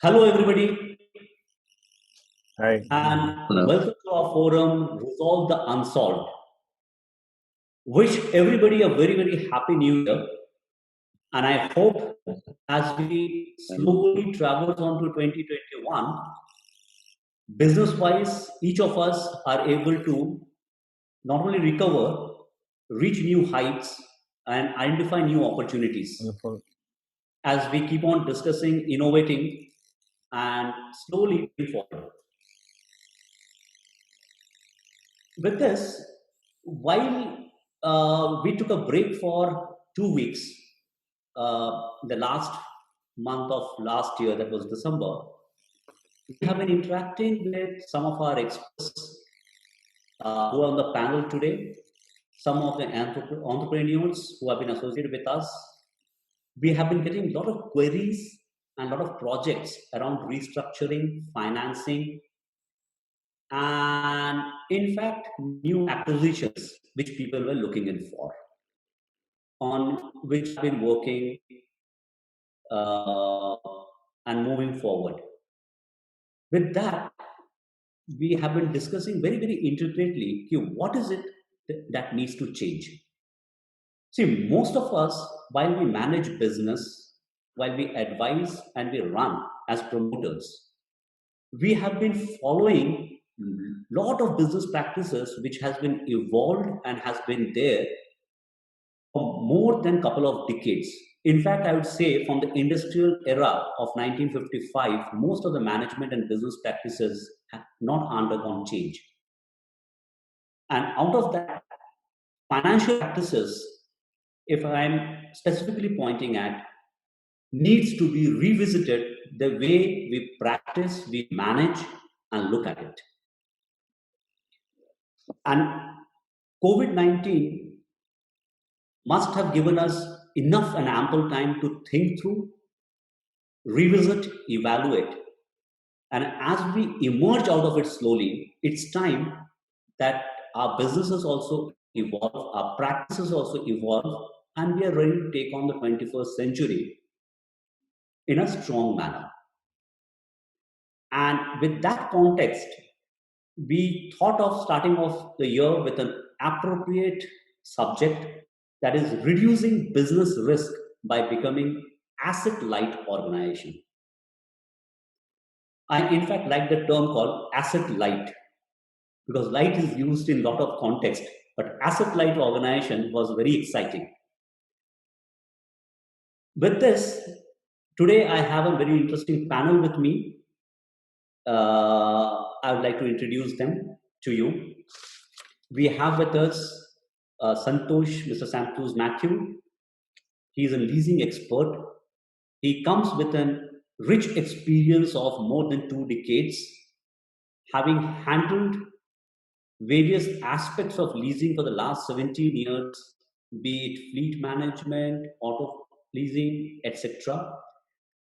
Hello, everybody, Hi. and Hello. welcome to our forum, Resolve the Unsolved. Wish everybody a very, very happy new year. And I hope as we slowly travel on to 2021, business wise, each of us are able to not only recover, reach new heights, and identify new opportunities Wonderful. as we keep on discussing, innovating, and slowly moving forward. With this, while we took a break for 2 weeks, the last month of last year, that was December, we have been interacting with some of our experts who are on the panel today, some of the entrepreneurs who have been associated with us. We have been getting a lot of queries and a lot of projects around restructuring, financing, and in fact, new acquisitions which people were looking in for, on which I've been working uh, and moving forward. With that, we have been discussing very, very intricately what is it that needs to change. See, most of us, while we manage business, while we advise and we run as promoters, we have been following lot of business practices which has been evolved and has been there for more than couple of decades. In fact, I would say from the industrial era of 1955, most of the management and business practices have not undergone change. And out of that, financial practices, if I'm specifically pointing at, needs to be revisited the way we practice, we manage, and look at it. And COVID 19 must have given us enough and ample time to think through, revisit, evaluate. And as we emerge out of it slowly, it's time that our businesses also evolve, our practices also evolve, and we are ready to take on the 21st century in a strong manner. And with that context, we thought of starting off the year with an appropriate subject, that is reducing business risk by becoming asset light organization. I in fact like the term called asset light, because light is used in a lot of context, but asset light organization was very exciting. With this, today I have a very interesting panel with me. I would like to introduce them to you. We have with us Mr. Santosh Matthew. He is a leasing expert. He comes with a rich experience of more than 2 decades, having handled various aspects of leasing for the last 17 years, be it fleet management, auto leasing, etc.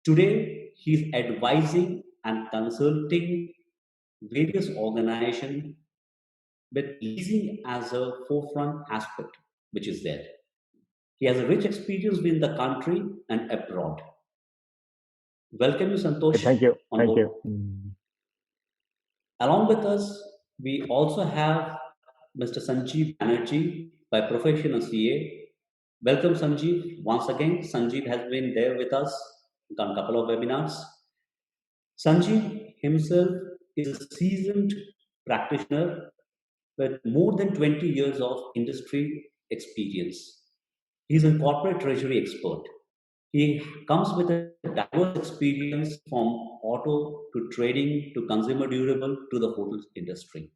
Today, he's advising and consulting various organizations with leasing as a forefront aspect, which is there. He has a rich experience within the country and abroad. Welcome you, Santosh, Thank you. on Thank board. you. Along with us, we also have Mr. Sanjeev Banerjee, by profession a CA. Welcome, Sanjeev. Once again, Sanjeev has been there with us, done a couple of webinars. Sanjeev himself is a seasoned practitioner with more than 20 years of industry experience. He's a corporate treasury expert. He comes with a diverse experience from auto to trading to consumer durable to the hotel industry,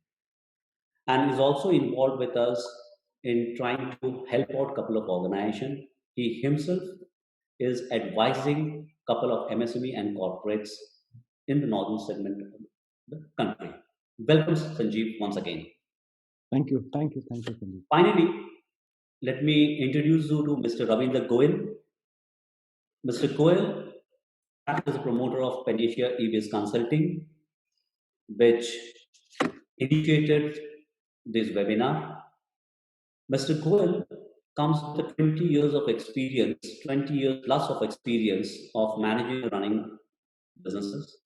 and is also involved with us in trying to help out a couple of organizations. He himself is advising a couple of MSME and corporates in the northern segment of the country. Welcome, Sanjeev, once again. Thank you. Thank you. Thank you, Sanjeev. Finally, let me introduce you to Mr. Ravindra Goyal. Mr. Goyal is a promoter of Panacea EBS Consulting, which initiated this webinar. Mr. Goyal comes with 20 years of experience, 20 years plus of experience of managing and running businesses.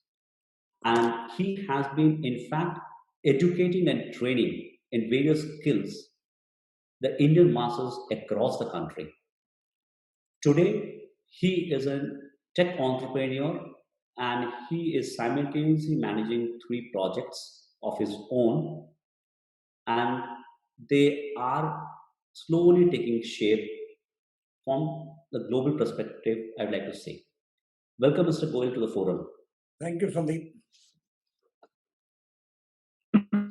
And he has been, in fact, educating and training in various skills the Indian masses across the country. Today, he is a tech entrepreneur and he is simultaneously managing three projects of his own, and they are slowly taking shape from the global perspective, I'd like to say. Welcome, Mr. Goyal, to the forum. Thank you, Sandeep.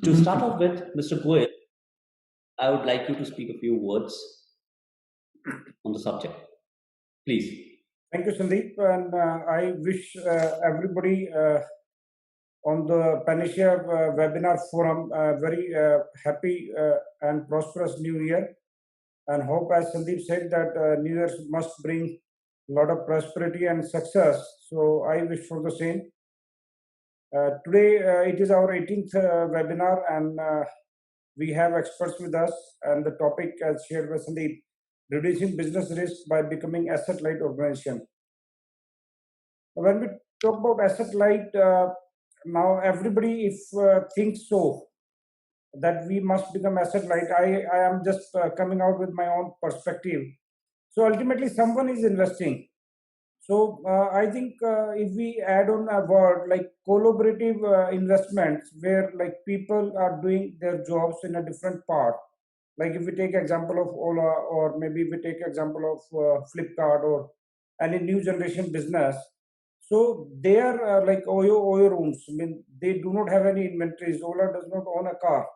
To start off with, Mr. Goyal, I would like you to speak a few words on the subject. Please. Thank you, Sandeep. And I wish everybody on the Panacea webinar forum a very happy and prosperous new year. And hope, as Sandeep said, that New Year must bring a lot of prosperity and success. So I wish for the same. Today, it is our 18th webinar, and we have experts with us. And the topic, as shared by Sandeep, reducing business risk by becoming asset-light organization. When we talk about asset-light, now everybody thinks so, that we must become asset-light. I am just coming out with my own perspective. So ultimately, someone is investing. So I think if we add on a word like collaborative investments, where like people are doing their jobs in a different part. Like if we take example of Ola, or maybe if we take example of Flipkart or any new generation business. So they are like Oyo rooms. I mean, they do not have any inventories. Ola does not own a car,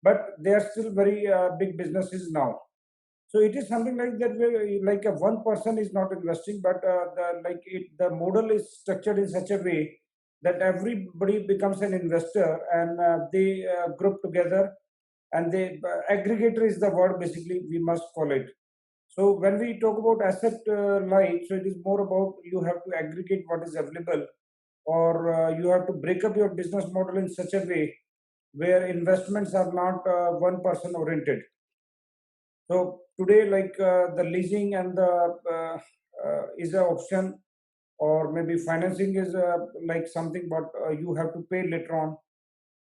but they are still very big businesses now. So it is something like that, where like a one person is not investing, but the model is structured in such a way that everybody becomes an investor, and they group together, and they aggregator is the word basically we must call it. So when we talk about asset light, so it is more about you have to aggregate what is available, or you have to break up your business model in such a way where investments are not one person oriented. So today, like the leasing and the is an option, or maybe financing is like something, but you have to pay later on.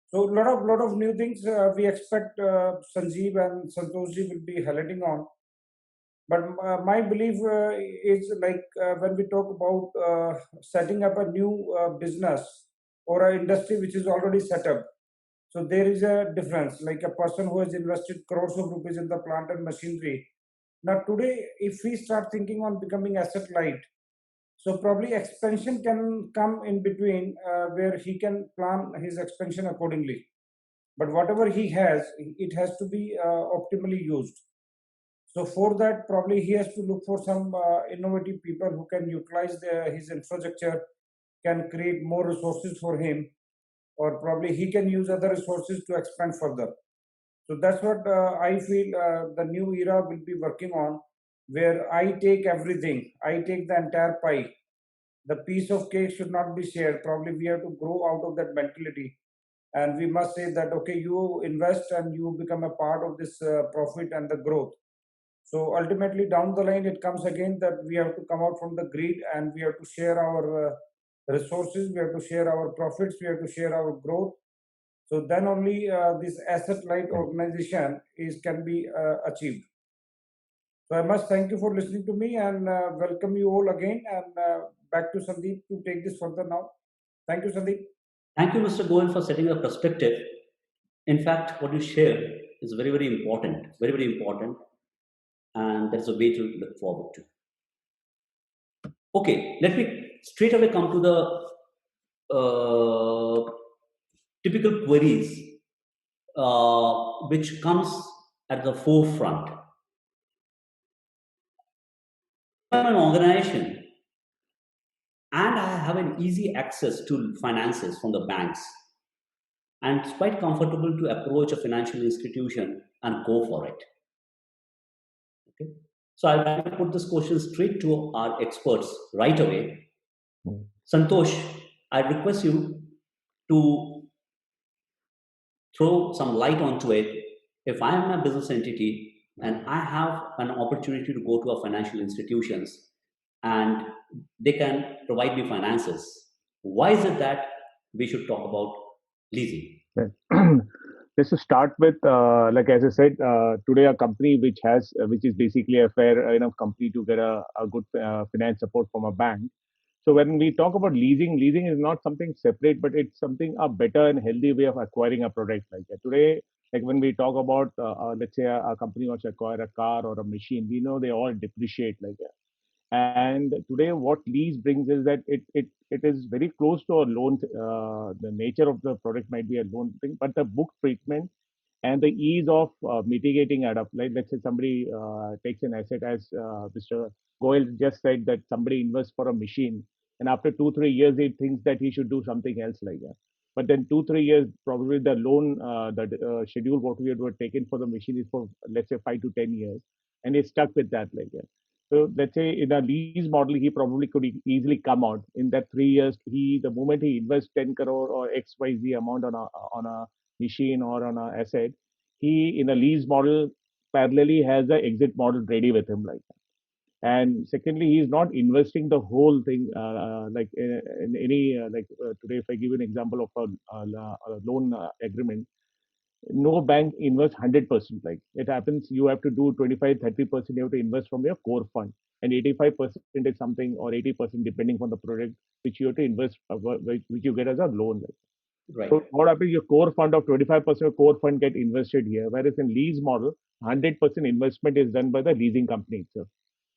So lot of new things we expect Sanjeev and Santoshji will be highlighting on. But my belief is like when we talk about setting up a new business or an industry which is already set up. So there is a difference, like a person who has invested crores of rupees in the plant and machinery. Now today, if we start thinking on becoming asset light, so probably expansion can come in between where he can plan his expansion accordingly. But whatever he has, it has to be optimally used. So for that, probably he has to look for some innovative people who can utilize his infrastructure, can create more resources for him, or probably he can use other resources to expand further. So that's what I feel the new era will be working on, where I take everything, I take the entire pie. The piece of cake should not be shared. Probably we have to grow out of that mentality. And we must say that, okay, you invest and you become a part of this profit and the growth. So ultimately, down the line, it comes again that we have to come out from the greed, and we have to share our resources, we have to share our profits, we have to share our growth. So then only this asset-light organization can be achieved. So I must thank you for listening to me, and welcome you all again. And back to Sandeep to take this further now. Thank you, Sandeep. Thank you, Mr. Goyal, for setting a perspective. In fact, what you share is very, very important, very, very important. And there's a way to look forward to. Okay, let me straight away come to the typical queries which comes at the forefront. I'm an organization and I have an easy access to finances from the banks, and it's quite comfortable to approach a financial institution and go for it. Okay. So I'd like to put this question straight to our experts right away. Santosh, I request you to throw some light onto it. If I am a business entity and I have an opportunity to go to a financial institutions and they can provide me finances, Why is it that we should talk about leasing? Right. Just to start with, like as I said, today a company which is basically a fair enough company to get a good finance support from a bank. So when we talk about leasing, leasing is not something separate, but it's something a better and healthy way of acquiring a product like that. Today, like when we talk about, let's say a company wants to acquire a car or a machine, we know they all depreciate like that. And today, what lease brings is that it is very close to a loan. The nature of the product might be a loan thing, but the book treatment and the ease of mitigating it up. Like let's say somebody takes an asset, as Mr. Goel just said, that somebody invests for a machine, and after 2 3 years he thinks that he should do something else like that. But then 2 3 years, probably the loan, the schedule what we had were taken for the machine is for let's say 5 to 10 years, and he's stuck with that like that. So let's say in a lease model, he probably could easily come out in that 3 years. The moment he invests 10 crore or XYZ amount on a machine or on a asset, he in a lease model parallelly has the exit model ready with him like that. And secondly, he's not investing the whole thing like in any today. If I give you an example of a loan agreement, no bank invests 100%. Like it happens, you have to do 25 30%. You have to invest from your core fund, and 85% is something, or 80% depending on the product, which you have to invest, which you get as a loan. Like. Right. So what happens? Your core fund of 25% of core fund get invested here, whereas in lease model, 100% investment is done by the leasing company itself.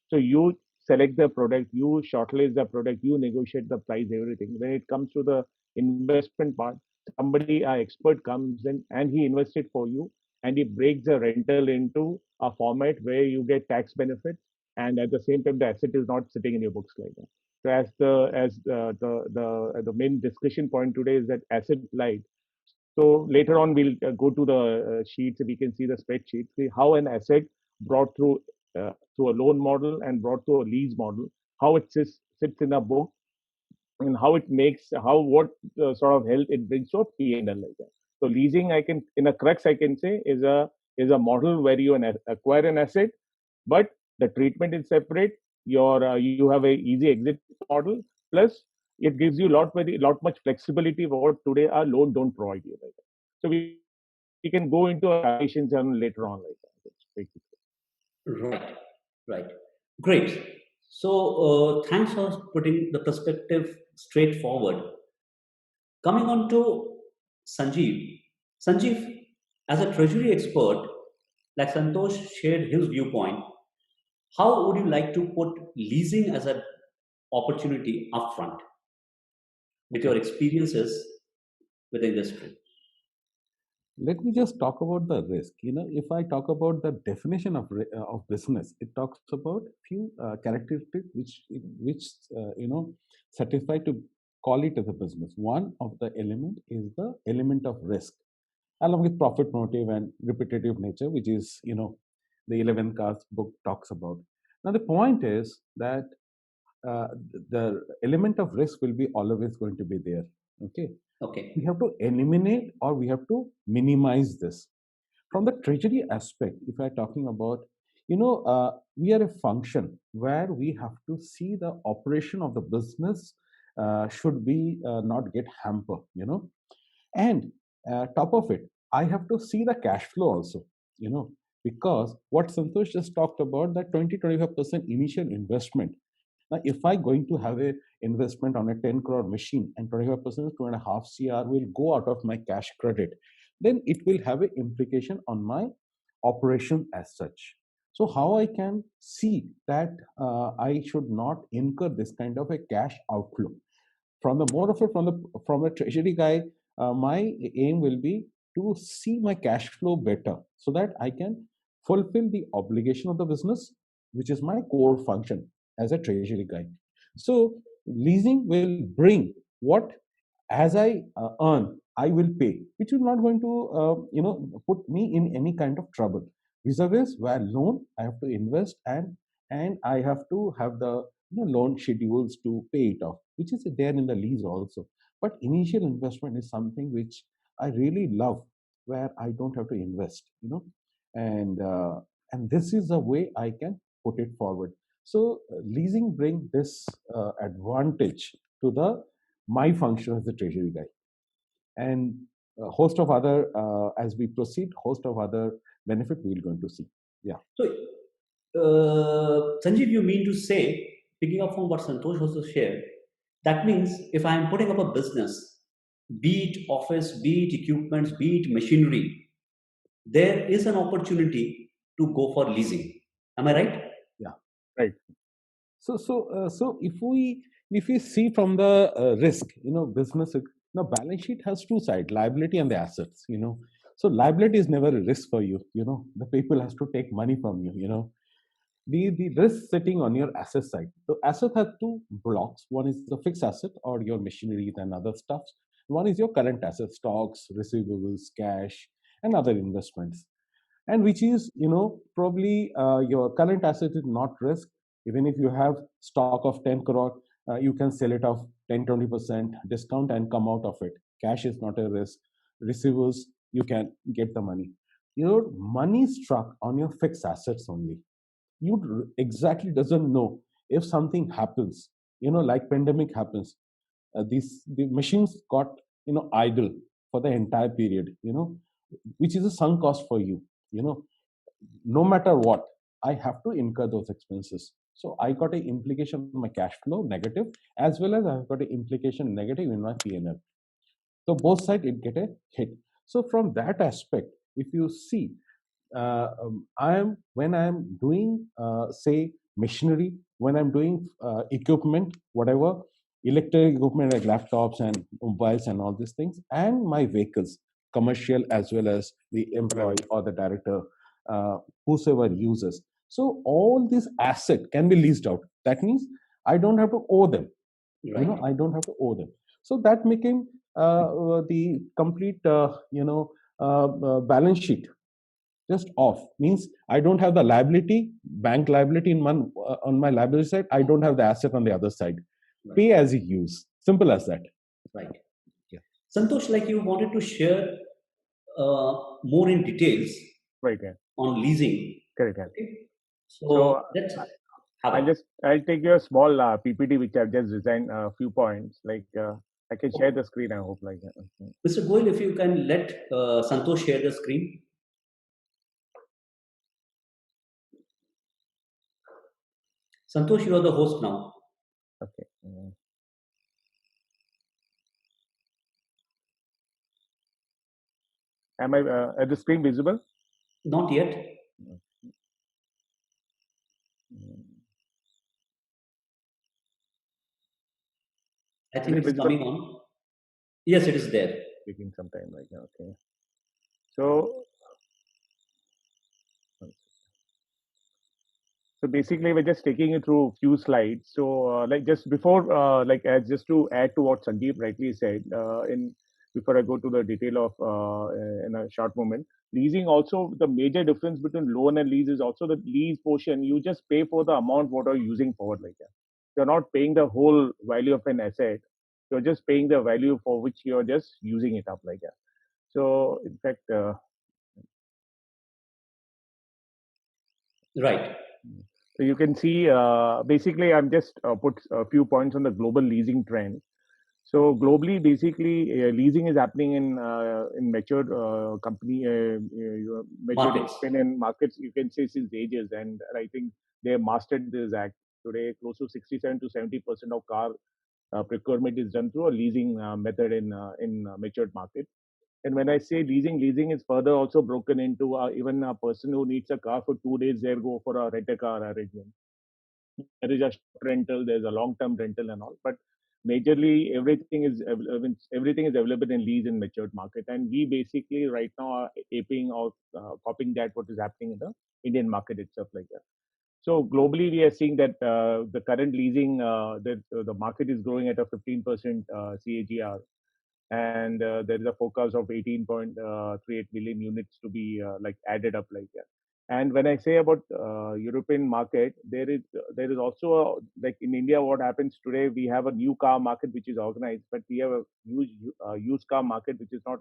So you select the product, you shortlist the product, you negotiate the price, everything. When it comes to the investment part, somebody, an expert comes in and he invests it for you, and he breaks the rental into a format where you get tax benefit, and at the same time the asset is not sitting in your books like that. So as the main discussion point today is that asset light. So later on, we'll go to the sheets. We can see the spreadsheet, see how an asset brought through a loan model and brought to a lease model, how it sits in a book, and how it makes, how what sort of health it brings to a P&L like that. So leasing, I can, in a crux, I can say is a model where you acquire an asset, but the treatment is separate. You have a easy exit model, plus it gives you lot much flexibility what today our loan don't provide you like that. So we can go into a calculations and later on like that. Right. Right. Great. So, thanks for putting the perspective straightforward. Coming on to Sanjeev. Sanjeev, as a treasury expert, like Santosh shared his viewpoint, how would you like to put leasing as an opportunity upfront with your experiences with the industry? Let me just talk about the risk. If I talk about the definition of business, it talks about few characteristics which certify to call it as a business. One of the element is the element of risk, along with profit motive and repetitive nature, which is the 11 cars book talks about. Now the point is that uh, the element of risk will be always going to be there. Okay, Okay. we have to eliminate or we have to minimize this. From the treasury aspect, if I'm talking about, we are a function where we have to see the operation of the business should be not get hamper, and top of it, I have to see the cash flow also, you know, because what Santosh just talked about, that 20-25% initial investment. Now, if I going to have a investment on a 10 crore machine and 25% 2.5 CR will go out of my cash credit, then it will have an implication on my operation as such. So how I can see that I should not incur this kind of a cash outflow? From the more of a from a treasury guy, my aim will be to see my cash flow better so that I can fulfill the obligation of the business, which is my core function as a treasury guy. So leasing will bring what, as I earn, I will pay, which is not going to put me in any kind of trouble. Vis-a-vis where loan, I have to invest and I have to have the loan schedules to pay it off, which is there in the lease also. But initial investment is something which I really love, where I don't have to invest, and this is the way I can put it forward. So leasing bring this advantage to the my function as the treasury guy, and a host of other as we proceed, host of other benefit we're going to see. Yeah. So, Sanjeev, you mean to say, picking up from what Santosh also shared, that means if I am putting up a business, be it office, be it equipments, be it machinery, there is an opportunity to go for leasing. Am I right? Yeah. Right. So if we see from the risk, business, balance sheet has two sides, liability and the assets. So liability is never a risk for you. The people has to take money from you. The risk sitting on your asset side. So asset has two blocks. One is the fixed asset or your machinery and other stuffs. One is your current asset, stocks, receivables, cash, and other investments. And which is, probably your current asset is not risk. Even if you have stock of 10 crore, you can sell it off 10-20% discount and come out of it. Cash is not a risk. Receivables, you can get the money. Your money struck on your fixed assets only. You exactly doesn't know if something happens, like pandemic happens. The machines got idle for the entire period, which is a sunk cost for you. you know no matter what, I have to incur those expenses. So I got an implication on my cash flow negative, as well as I've got an implication negative in my P&L. So both sides it get a hit. So from that aspect, if you see, I am when I am doing say machinery, when I'm doing equipment, whatever electric equipment like laptops and mobiles and all these things, and my vehicles, commercial as well as the employee or the director, whosoever uses. So all this asset can be leased out. That means I don't have to owe them. Right. I don't have to owe them. So that became the complete balance sheet just off. Means I don't have the liability, bank liability in one on my liability side. I don't have the asset on the other side. Right. Pay as you use. Simple as that. Right. Yeah. Santosh, like you wanted to share more in details Right. Yeah. on leasing. Correct. Yeah. Okay. So, So let's have I'll take you a small PPT which I've just designed a few points. Like I can share the screen. I hope. Like. Okay. Mr. Goyal, if you can let Santosh share the screen. Santosh, you are the host now. Okay. Am I at the screen visible? Not yet. I think it is coming on. Yes, it is there. Taking some time right now. Okay. So basically, we're just taking you through a few slides. So like just before, just to add to what Sanjeev rightly said, in before I go to the detail of in a short moment, leasing also the major difference between loan and lease is also the lease portion. You just pay for the amount what are you using for it. Like that. You're not paying the whole value of an asset. You're just paying the value for which you're just using it up like that. So in fact. Right. So you can see, basically, I'm just put a few points on the global leasing trend. So globally, basically, leasing is happening in matured matured independent markets. You can say since ages, and I think they have mastered this act. Today, close to 67 to 70% of car procurement is done through a leasing method in matured market. And when I say leasing, leasing is further also broken into even a person who needs a car for 2 days, they'll go for a rent a car arrangement. There is a short rental, there's a long-term rental and all, but majorly everything is available in lease in matured market, and we basically right now are aping or copying that what is happening in the Indian market itself like that. So globally, we are seeing that the current leasing, the market is growing at a 15% CAGR, and there is a forecast of 18.38 million units to be like added up like that. And when I say about European market, there is also like in India, what happens today, we have a new car market which is organized, but we have a huge used car market which is not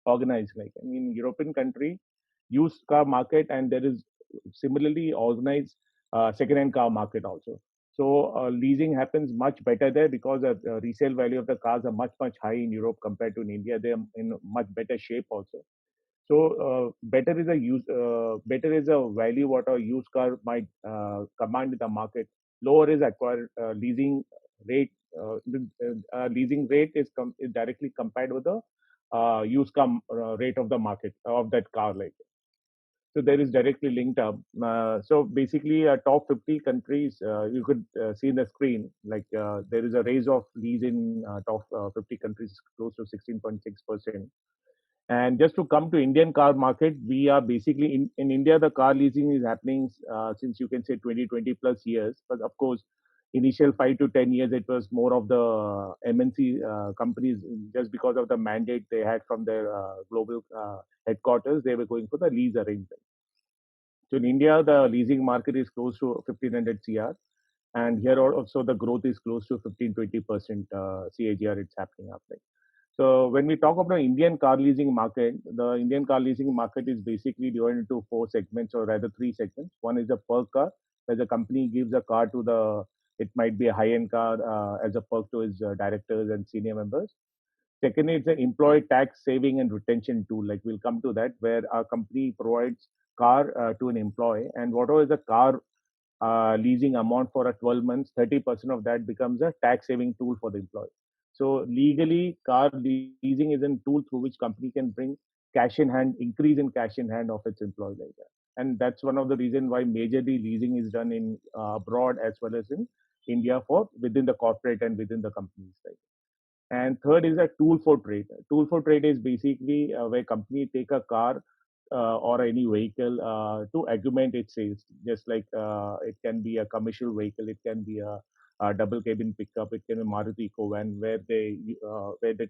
organized. Like I mean, European country, used car market, and there is similarly organized second-hand car market also. So leasing happens much better there because the resale value of the cars are much high in Europe compared to in India. They are in much better shape also. So better is a value what a used car might command in the market. Lower is acquired leasing rate. Leasing rate is directly compared with the used car rate of the market of that car. Like so, there is directly linked up. So basically, top 50 countries you could see in the screen. Like there is a raise of lease in top 50 countries, close to 16.6%. And just to come to Indian car market, we are basically in India, the car leasing is happening since you can say 20 plus years. But of course, initial 5 to 10 years, it was more of the MNC companies just because of the mandate they had from their global headquarters. They were going for the lease arrangement. So in India, the leasing market is close to 1500 CR. And here also the growth is close to 15-20% CAGR. It's happening up there. So when we talk about the Indian car leasing market, the Indian car leasing market is basically divided into four segments, or rather three segments. One is a perk car, where the company gives a car to it might be a high-end car as a perk to its directors and senior members. Second, it's an employee tax saving and retention tool. Like we'll come to that, where our company provides car to an employee, and whatever is the car leasing amount for a 12 months, 30% of that becomes a tax saving tool for the employee. So legally, car leasing is a tool through which company can bring cash in hand, increase in cash in hand of its employee like that. And that's one of the reasons why majorly leasing is done in abroad as well as in India for within the corporate and within the companies. Like. And third is a tool for trade. Tool for trade is basically where company take a car or any vehicle to augment its sales. Just like it can be a commercial vehicle, it can be a double cabin pickup, it can be Maruti Eco Van, where they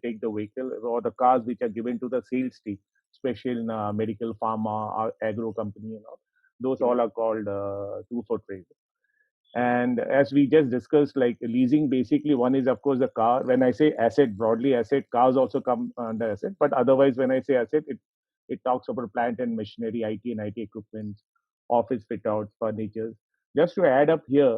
take the vehicle or the cars which are given to the sales team, especially in medical, pharma, or agro company, those all are called tool for trade. And as we just discussed, like leasing, basically one is of course the car. When I say asset, broadly asset, cars also come under asset. But otherwise, when I say asset, it talks about plant and machinery, IT and IT equipment, office fit outs, furniture. Just to add up here,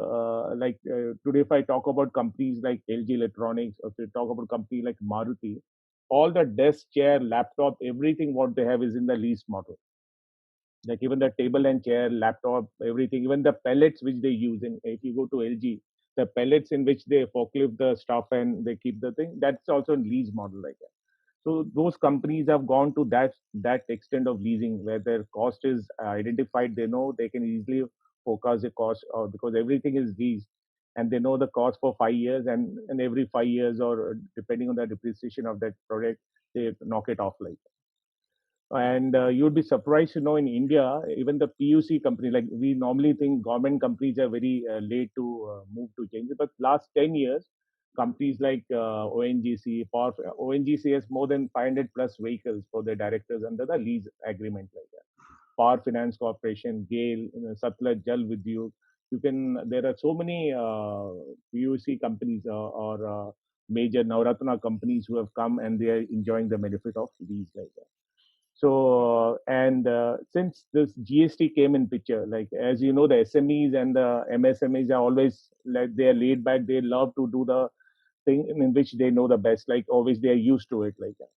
today, if I talk about companies like LG Electronics, or if we talk about company like Maruti, all the desk, chair, laptop, everything what they have is in the lease model. Like even the table and chair, laptop, everything, even the pellets which they use. In if you go to LG, the pellets in which they forklift the stuff and they keep the thing, that's also a lease model like that. So those companies have gone to that extent of leasing where their cost is identified. They know they can easily forecast the cost, or because everything is leased, and they know the cost for 5 years, and every 5 years or depending on the depreciation of that product, they knock it off like that. And you'd be surprised to know in India, even the PUC company, like we normally think government companies are very late to move to change it. But last 10 years, companies like ONGC, ONGC has more than 500 plus vehicles for their directors under the lease agreement like that. Power Finance Corporation, GAIL, Satluj, Jal Vidyut. There are so many PUC companies or major Navratna companies who have come and they are enjoying the benefit of lease like that. So, and since this GST came in picture, like as you know, the SMEs and the MSMEs are always like they are laid back. They love to do the thing in which they know the best. Like always, they are used to it like that.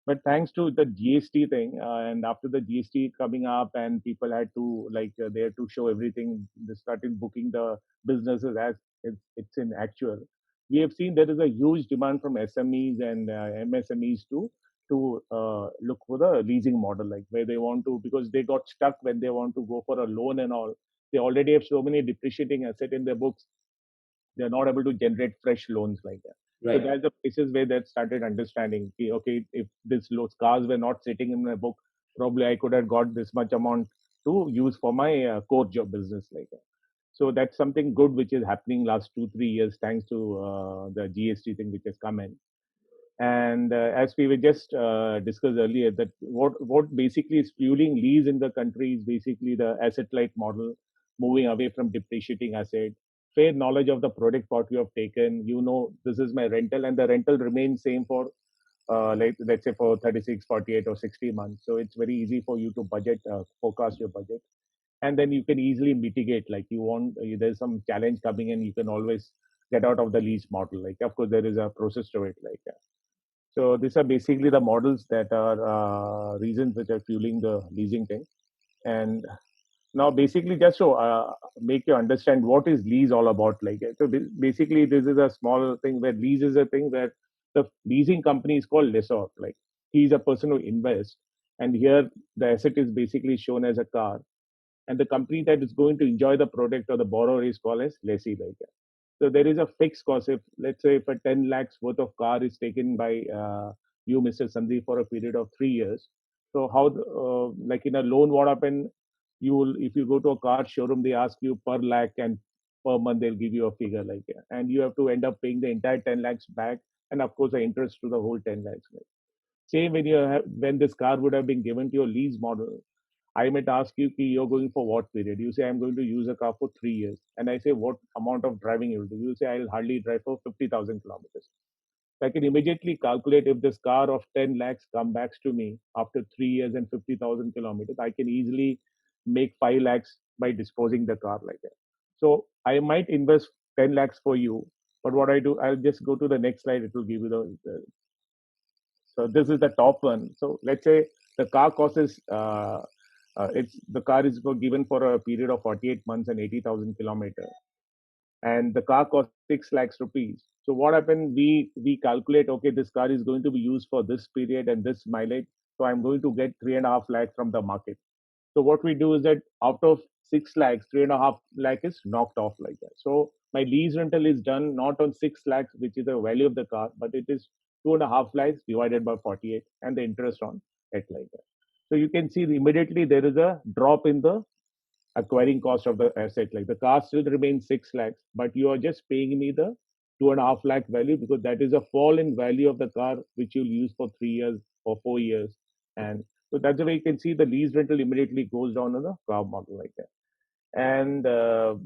But thanks to the GST thing, and after the GST coming up, and people had to they had to show everything. They started booking the businesses as it's in actual. We have seen there is a huge demand from SMEs and MSMEs to look for the leasing model, like where they want to, because they got stuck when they want to go for a loan and all. They already have so many depreciating asset in their books. They're not able to generate fresh loans like that. Right. So that's the places where they started understanding, okay, if these cars were not sitting in my book, probably I could have got this much amount to use for my core job business like that. So that's something good which is happening last 2-3 years thanks to the GST thing which has come in. And as we were just discussed earlier, that what basically is fueling lease in the country is basically the asset light model, moving away from depreciating asset, fair knowledge of the product what you have taken. You know, this is my rental, and the rental remains same for let's say for 36, 48, or 60 months. So it's very easy for you to budget, forecast your budget. and then you can easily mitigate. Like you want, there's some challenge coming in, you can always get out of the lease model. Like of course there is a process to it. Like so, these are basically the models that are reasons which are fueling the leasing thing. And now, basically, just to make you understand what is lease all about, like so, basically, this is a small thing where lease is a thing where the leasing company is called lessor. Like he is a person who invests, and here the asset is basically shown as a car, and the company that is going to enjoy the product or the borrower is called as lessee. Like that. So there is a fixed cost. If let's say if a 10 lakhs worth of car is taken by you, Mr. Sandeep, for a period of 3 years, so how like in a loan, what happen? You will, if you go to a car showroom, they ask you per lakh, and per month they'll give you a figure like that, and you have to end up paying the entire 10 lakhs back, and of course the interest to the whole 10 lakhs. Like. Same when you have, when this car would have been given to your lease model, I might ask you, ki, you're going for what period? You say, I'm going to use a car for 3 years. And I say, what amount of driving you will do? You say, I'll hardly drive for 50,000 kilometers. So I can immediately calculate if this car of 10 lakhs come back to me after 3 years and 50,000 kilometers. I can easily make 5 lakhs by disposing the car like that. So I might invest 10 lakhs for you. But what I do, I'll just go to the next slide. It will give you the so this is the top one. So let's say the car cost is it's the car is given for a period of 48 months and 80,000 kilometers, and the car costs 6 lakhs rupees. So what happened? We calculate, okay, this car is going to be used for this period and this mileage. So I'm going to get 3.5 lakhs from the market. So what we do is that out of 6 lakhs, 3.5 lakh is knocked off like that. So my lease rental is done not on 6 lakhs, which is the value of the car, but it is 2.5 lakhs divided by 48 and the interest on it like that. So you can see immediately there is a drop in the acquiring cost of the asset. Like the car still remains 6 lakhs, but you are just paying me the 2.5 lakh value because that is a fall in value of the car which you'll use for 3 years or 4 years. And so that's the way you can see the lease rental immediately goes down on the car model like that. And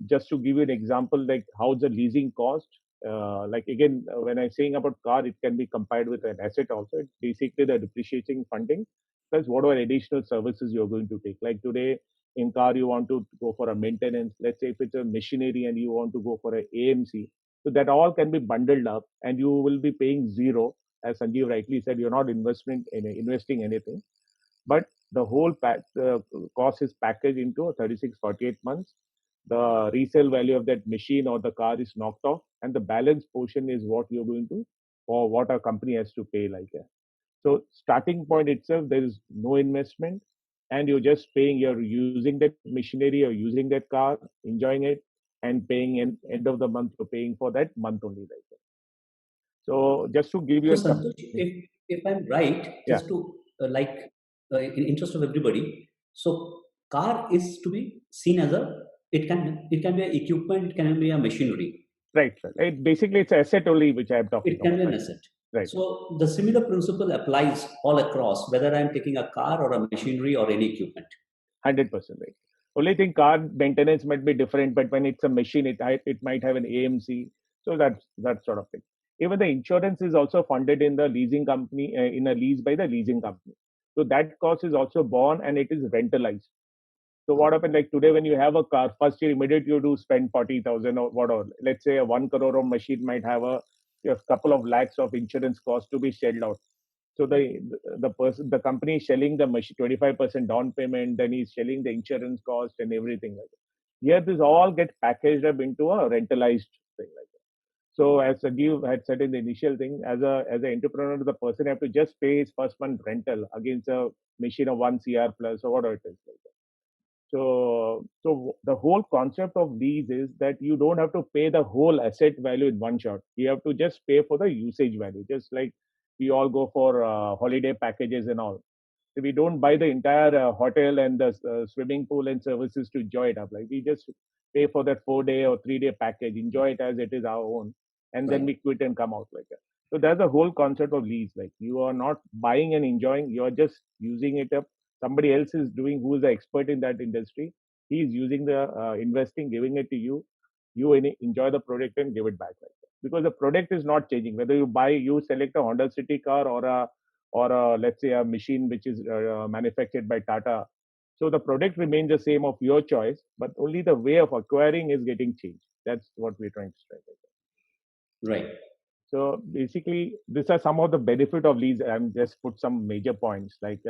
just to give you an example, like how's the leasing cost? Like again, when I'm saying about car, it can be compared with an asset also. It's basically the depreciating funding plus whatever additional services you're going to take. Like today in car, you want to go for a maintenance. Let's say if it's a machinery and you want to go for an AMC, so that all can be bundled up, and you will be paying zero. As Sanjeev rightly said, you're not investing anything, but the whole cost is packaged into 36, 48 months. The resale value of that machine or the car is knocked off, and the balance portion is what you're going to, or what a company has to pay like that. So starting point itself, there is no investment, and you're just paying. You're using that machinery, or using that car, enjoying it, and paying in end of the month. You're paying for that month only like that. So just to give you So, a Santosh, if I'm right, yeah. just to in interest of everybody, so car is to be seen as a, it can be an equipment, it can be a machinery, Right. Basically, it's asset only which I'm talking it can about. be an Right. asset. Right. So the similar principle applies all across, whether I'm taking a car or a machinery or any equipment. 100% right. Only thing, car maintenance might be different, but when it's a machine, it might have an AMC. So that's that sort of thing. Even the insurance is also funded in the leasing company, in a lease by the leasing company. So that cost is also borne and it is rentalized. So what happened, like today when you have a car, first year immediately you do spend 40,000 or whatever. Let's say a 1 crore of machine might have a couple of lakhs of insurance cost to be shelled out. So the person, the company is shelling the machine 25% down payment, then he's shelling the insurance cost and everything like that. Here this all get packaged up into a rentalized thing like that. So as Sanjeev had said in the initial thing, as an entrepreneur, the person have to just pay his first month rental against a machine of 1 CR plus or whatever it is like that. So the whole concept of lease is that you don't have to pay the whole asset value in one shot. You have to just pay for the usage value, just like we all go for holiday packages and all. So we don't buy the entire hotel and the swimming pool and services to enjoy it up. Like we just pay for that 4 day or 3 day package, enjoy it as it is our own, and then Right. we quit and come out like that. So that's the whole concept of lease. Like you are not buying and enjoying; you are just using it up. Somebody else is doing, who is the expert in that industry. He is using the investing, giving it to you. You enjoy the product and give it back like that. Because the product is not changing. Whether you select a Honda City car or a let's say a machine which is manufactured by Tata. So the product remains the same of your choice, but only the way of acquiring is getting changed. That's what we're trying to strike. Right. So basically, these are some of the benefit of lease. I'm just put some major points like.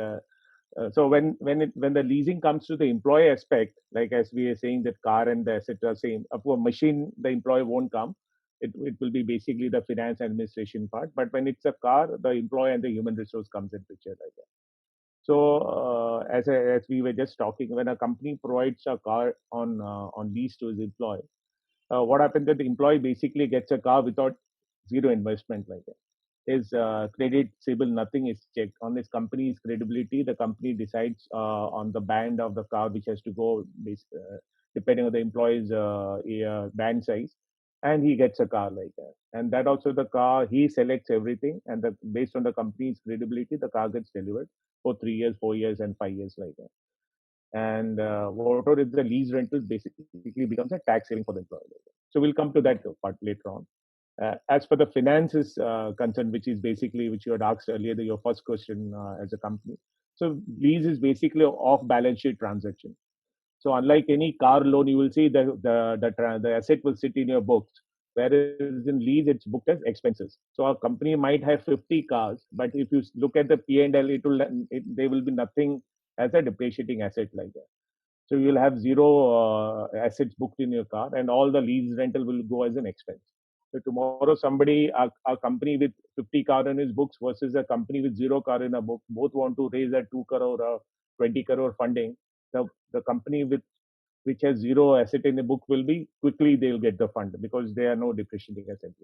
So when the leasing comes to the employee aspect, like as we are saying that car and the asset are same. For machine, the employee won't come. It will be basically the finance administration part. But when it's a car, the employee and the human resource comes in picture like that. So as we were just talking, when a company provides a car on lease to his employee, what happens that the employee basically gets a car without zero investment like that. His credit, CIBIL, nothing is checked on his company's credibility. The company decides on the band of the car which has to go depending on the employee's band size, and he gets a car like that. And that also the car he selects everything, and based on the company's credibility, the car gets delivered for 3 years, 4 years, and 5 years like that. And whatever is the lease rentals basically becomes a tax saving for the employer. So we'll come to that part later on. As for the finances concern, which is basically which you had asked earlier, your first question as a company. So lease is basically off balance sheet transaction. So unlike any car loan, you will see the asset will sit in your books, whereas in lease it's booked as expenses. So a company might have 50 cars, but if you look at the P&L, there will be nothing as a depreciating asset like that. So you'll have zero assets booked in your car, and all the lease rental will go as an expense. So tomorrow, a company with 50 car in his books versus a company with zero car in a book, both want to raise a 2 crore or 20 crore funding. The company which has zero asset in the book will be quickly they'll get the fund because there are no depreciating assets.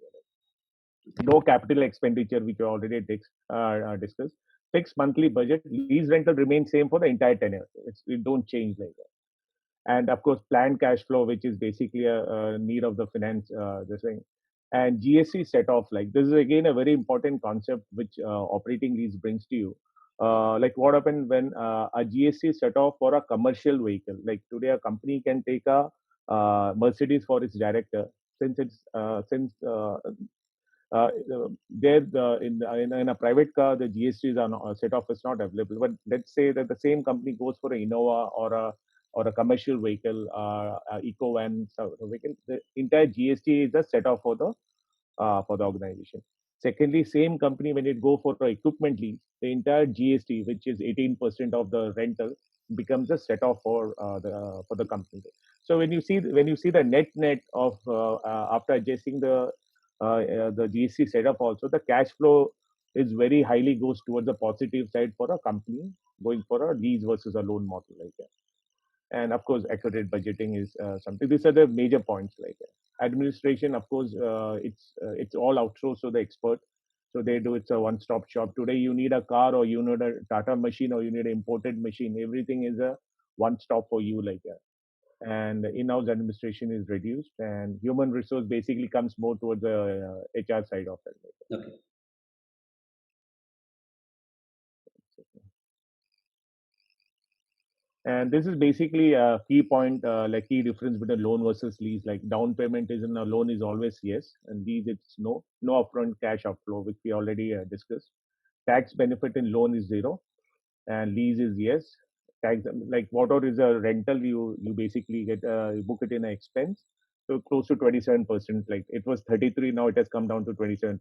No capital expenditure, which we already discussed. Fixed monthly budget, lease rental remains same for the entire tenure. It don't change like that. And of course, planned cash flow, which is basically a need of the finance, this thing. And GST set off, like this is again a very important concept which operating lease brings to you. Like what happened when a GST set off for a commercial vehicle. Like today, a company can take a Mercedes for its director, since in a private car, the GSTs are not, set off is not available. But let's say that the same company goes for an Innova or a commercial vehicle, eco van vehicle. The entire GST is a set off for the organization. Secondly, same company when it go for the equipment lease, the entire GST, which is 18% of the rental, becomes a set off for the company. So when you see the net of after adjusting the GST setup, also the cash flow is very highly goes towards the positive side for a company going for a lease versus a loan model like that. And of course, accurate budgeting is something. These are the major points like that. Administration, of course, it's all outsourced to the expert. So they do it's a one-stop shop. Today, you need a car or you need a Tata machine or you need an imported machine. Everything is a one-stop for you like that. And in-house administration is reduced, and human resource basically comes more towards the HR side of it. Okay. And this is basically a key point, like key difference between loan versus lease. Like down payment is in a loan is always yes, and lease it's no upfront cash outflow, which we already discussed. Tax benefit in loan is zero, and lease is yes. Tax, like whatever is a rental, you basically get you book it in an expense, so close to 27%. Like it was 33, now it has come down to 27%.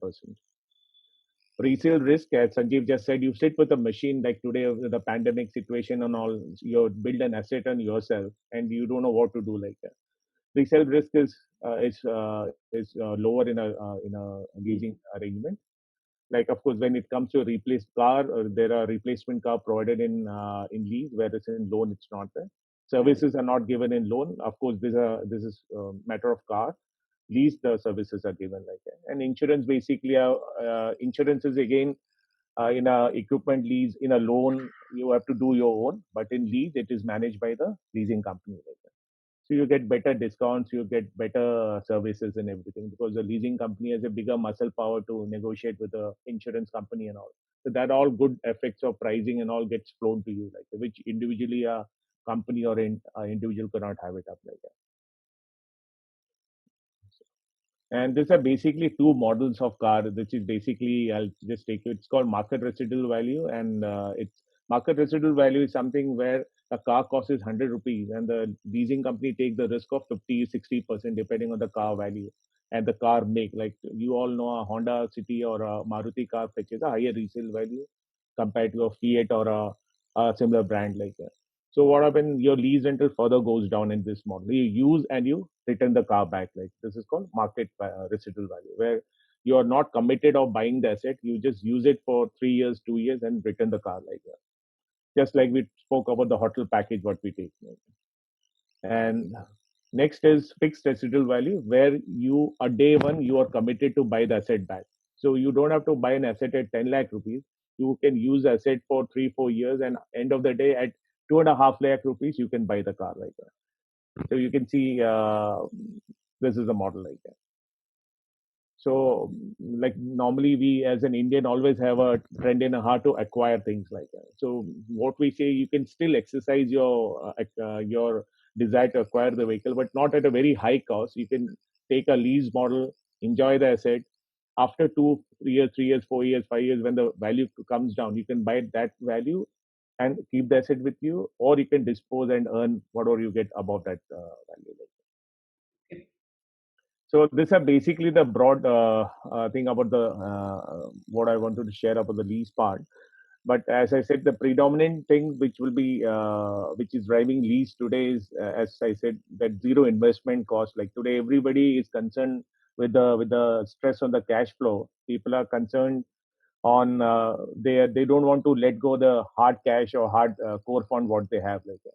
Resale risk, as Sanjeev just said, you sit with a machine like today with the pandemic situation and all, you build an asset on yourself and you don't know what to do like that. Resale risk is lower in a leasing arrangement. Like of course, when it comes to a replaced car, there are replacement car provided in lease, whereas in loan it's not there. Services are not given in loan. Of course, this is a matter of car. Lease the services are given like that. And insurance basically, insurance is again in a equipment lease. In a loan, you have to do your own, but in lease, it is managed by the leasing company like that. So you get better discounts, you get better services and everything because the leasing company has a bigger muscle power to negotiate with the insurance company and all. So that all good effects of pricing and all gets flown to you, like which individually a company or an individual cannot have it up like that. And these are basically two models of car, which is basically, I'll just take you, it's called market residual value. And it's market residual value is something where a car cost is 100 rupees and the leasing company take the risk of 50-60% depending on the car value and the car make. Like you all know, a Honda City or a Maruti car fetches a higher resale value compared to a Fiat or a similar brand like that. So what happens? Your lease rental further goes down in this model. You use and you return the car back. Like this is called market residual value, where you are not committed of buying the asset. You just use it for 3 years, 2 years, and return the car like that. Just like we spoke about the hotel package, what we take. And next is fixed residual value, where you a day one you are committed to buy the asset back. So you don't have to buy an asset at 10 lakh rupees. You can use the asset for 3-4 years, and end of the day at 2.5 lakh rupees you can buy the car like that. So you can see this is a model like that. So, like normally we as an Indian always have a trend in how to acquire things like that. So what we say, you can still exercise your desire to acquire the vehicle, but not at a very high cost. You can take a lease model, enjoy the asset. After 2 years, 3 years, 4 years, 5 years, when the value comes down, you can buy that value and keep the asset with you, or you can dispose and earn whatever you get above that value. So these are basically the broad thing about the what I wanted to share about the lease part. But as I said, the predominant thing which will be which is driving lease today is, as I said, that zero investment cost. Like today, everybody is concerned with the stress on the cash flow. People are concerned on they don't want to let go the hard cash or hard core fund what they have like that.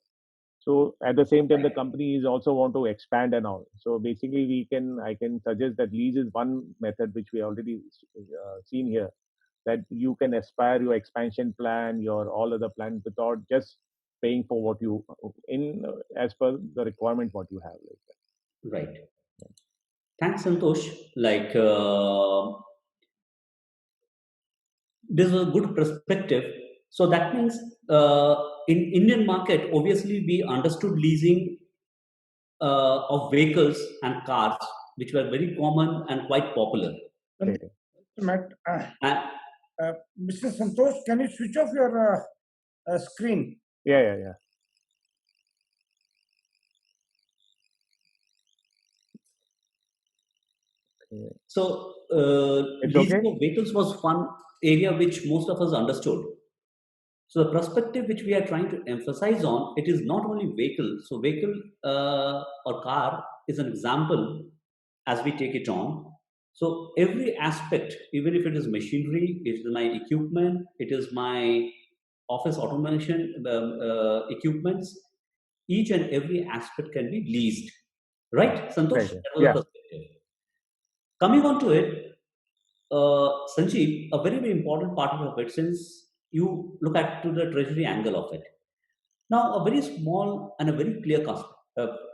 So at the same time, the companies also want to expand and all. So basically, I can suggest that lease is one method which we already seen here, that you can aspire your expansion plan, your all other plans without just paying for what you as per the requirement what you have. Like that. Right. Thanks, Santosh. Like this was a good perspective. So that means in Indian market, obviously we understood leasing of vehicles and cars, which were very common and quite popular. Matt, And Mr. Santosh, can you switch off your screen? Yeah. so It's leasing okay? of vehicles was one area which most of us understood. So the perspective which we are trying to emphasize on, it is not only vehicle. So vehicle or car is an example as we take it on. So every aspect, even if it is machinery, it is my equipment, it is my office automation equipments, each and every aspect can be leased. Right, Santosh? Right. That was Yeah. the perspective. Coming on to it, Sanjeev, a very, very important part of it, since you look at to the treasury angle of it. Now, a very small and a very clear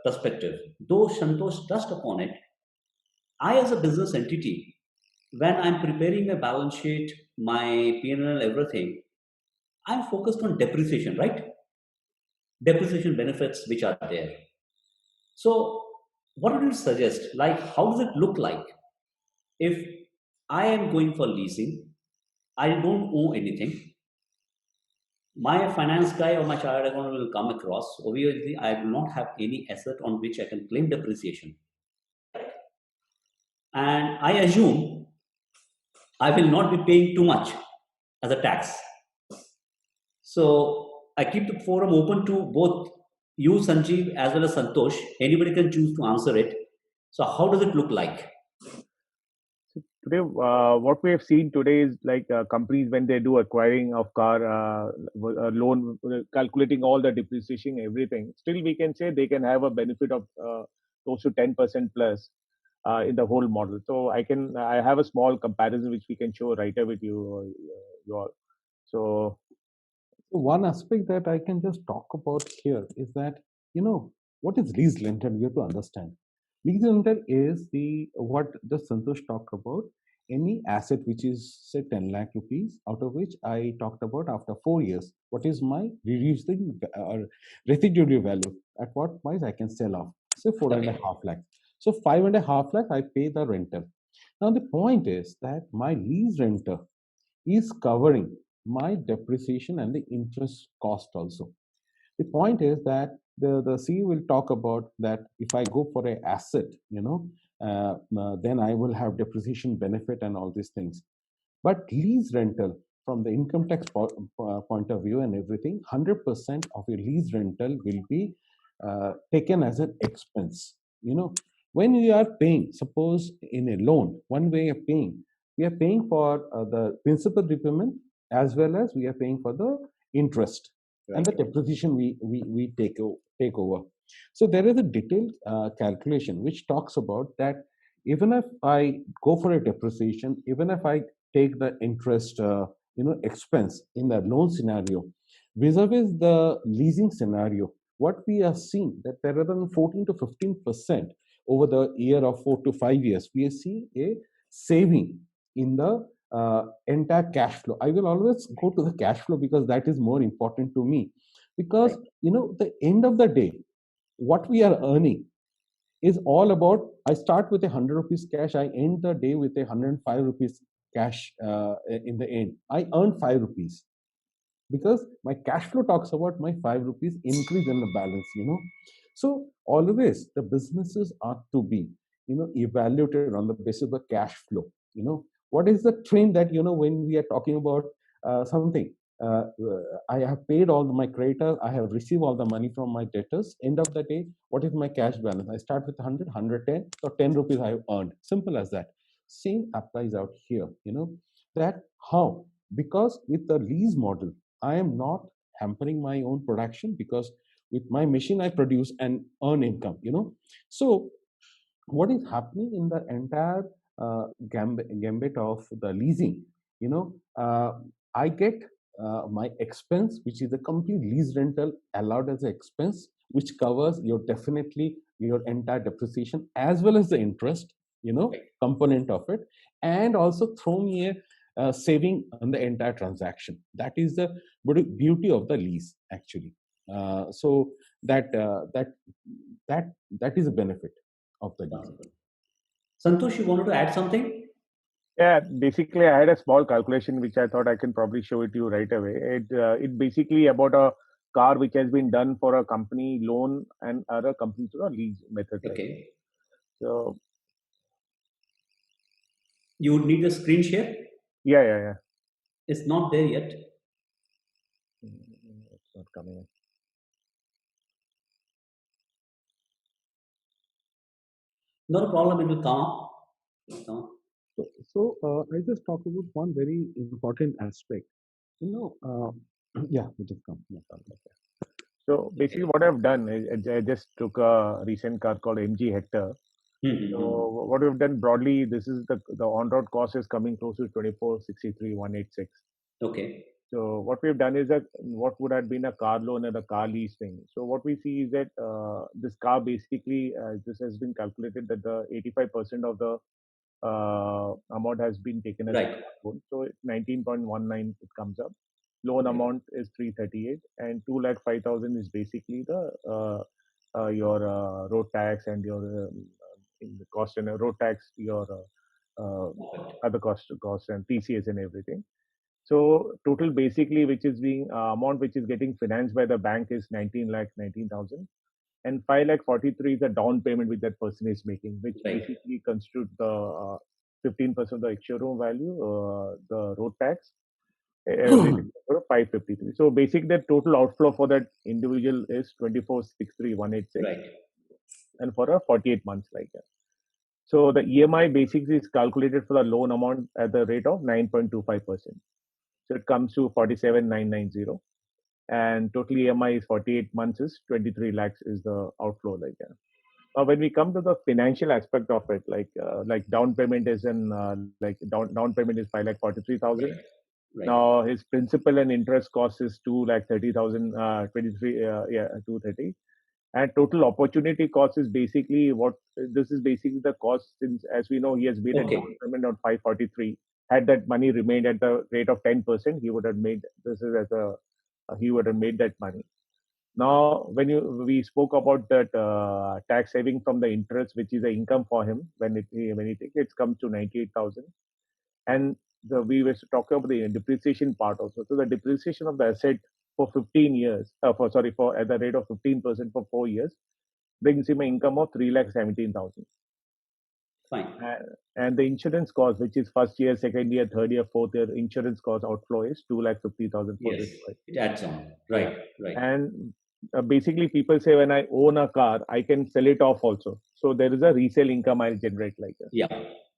perspective, though Santosh touched upon it, I as a business entity, when I'm preparing my balance sheet, my P&L, everything, I'm focused on depreciation, right? Depreciation benefits which are there. So, what would you suggest? Like, how does it look like if I am going for leasing? I don't owe anything. My finance guy or my chartered accountant will come across. Obviously, I do not have any asset on which I can claim depreciation. And I assume I will not be paying too much as a tax. So I keep the forum open to both you, Sanjeev, as well as Santosh. Anybody can choose to answer it. So how does it look like? Today, what we have seen today is like companies when they do acquiring of car loan, calculating all the depreciation, everything. Still, we can say they can have a benefit of close to 10% plus in the whole model. So I have a small comparison which we can show right away with you all. So one aspect that I can just talk about here is that, what is lease rental? You have to understand. Lease rental is what the Santosh talked about, any asset which is say 10 lakh rupees, out of which I talked about after 4 years, what is my reducing or residual value, at what price I can sell off, say 4.5 lakh. So 5.5 lakh I pay the rental. Now the point is that my lease renter is covering my depreciation and the interest cost also. The point is that the CEO will talk about that if I go for an asset, then I will have depreciation benefit and all these things. But lease rental, from the income tax point of view and everything, 100% of your lease rental will be taken as an expense. When you are paying, suppose in a loan, one way of paying, we are paying for the principal repayment as well as we are paying for the interest and the depreciation we take over. So there is a detailed calculation which talks about that even if I go for a depreciation, even if I take the interest expense in the loan scenario vis-a-vis the leasing scenario, what we are seeing that there are than 14 to 15% over the year of 4 to 5 years, we see a saving in the entire cash flow. I will always go to the cash flow because that is more important to me, because the end of the day, what we are earning is all about, I start with 100 rupees cash, I end the day with 105 rupees cash in the end. I earn 5 rupees because my cash flow talks about my 5 rupees increase in the balance. So always the businesses are to be evaluated on the basis of the cash flow. What is the trend that when we are talking about something, I have paid all my creditors, I have received all the money from my debtors, end of the day, what is my cash balance? I start with 100, 110, so 10 rupees I have earned. Simple as that. Same applies out here. That how? Because with the lease model, I am not hampering my own production, because with my machine I produce and earn income. So what is happening in the entire gambit of the leasing? I get my expense, which is a complete lease rental allowed as an expense, which covers definitely your entire depreciation as well as the interest component of it, and also throw me a saving on the entire transaction. That is the beauty of the lease, actually. So that is a benefit of the lease. Santosh, you wanted to add something? Yeah, basically, I had a small calculation which I thought I can probably show it to you right away. It basically about a car which has been done for a company loan and other companies to a lease method. Okay. So you would need a screen share. Yeah. It's not there yet. It's not coming in. Not a problem. It will come up. So I just talk about one very important aspect. Yeah, it just comes. So basically, what I've done is I just took a recent car called MG Hector. So what we've done broadly, this is the on-road cost is coming close to 24,63,186. Okay. So what we've done is that what would have been a car loan and a car lease thing. So what we see is that this car basically, this has been calculated that the 85% of the amount has been taken as a loan. So 19.19 it comes up. Loan amount is 338, and 2,05,000 is basically the your road tax and your in the cost and road tax, your other costs and TCS and everything. So total basically, which is being amount which is getting financed by the bank is 19,19,000, and 5,43,000 is the down payment which that person is making, which basically constitute the 15% of the ex-showroom value, the road tax, 553. So basically, the total outflow for that individual is 24,63,186, and for a 48 months like that. So the EMI basically is calculated for the loan amount at the rate of 9.25%. So it comes to 47,990, and total EMI is 48 months is 23 lakhs is the outflow like that. When we come to the financial aspect of it, like down payment is down payment is 5,43,000. Now his principal and interest cost is 2,30,000, 230. And total opportunity cost is basically this is basically the cost, since as we know he has made a down payment on 543. Had that money remained at the rate of 10%, he would have made he would have made that money. Now, when we spoke about that tax saving from the interest, which is the income for him when he takes it, comes to 98,000, and we were talking about the depreciation part also. So the depreciation of the asset for 15 years, for at the rate of 15% for 4 years, brings him an income of 3,17,000. Fine. And the insurance cost, which is first year, second year, third year, fourth year, insurance cost outflow is 2,50,000 for Yes, this. it adds on. Right, right. And basically, people say when I own a car, I can sell it off also. So there is a resale income I'll generate like that. Yeah,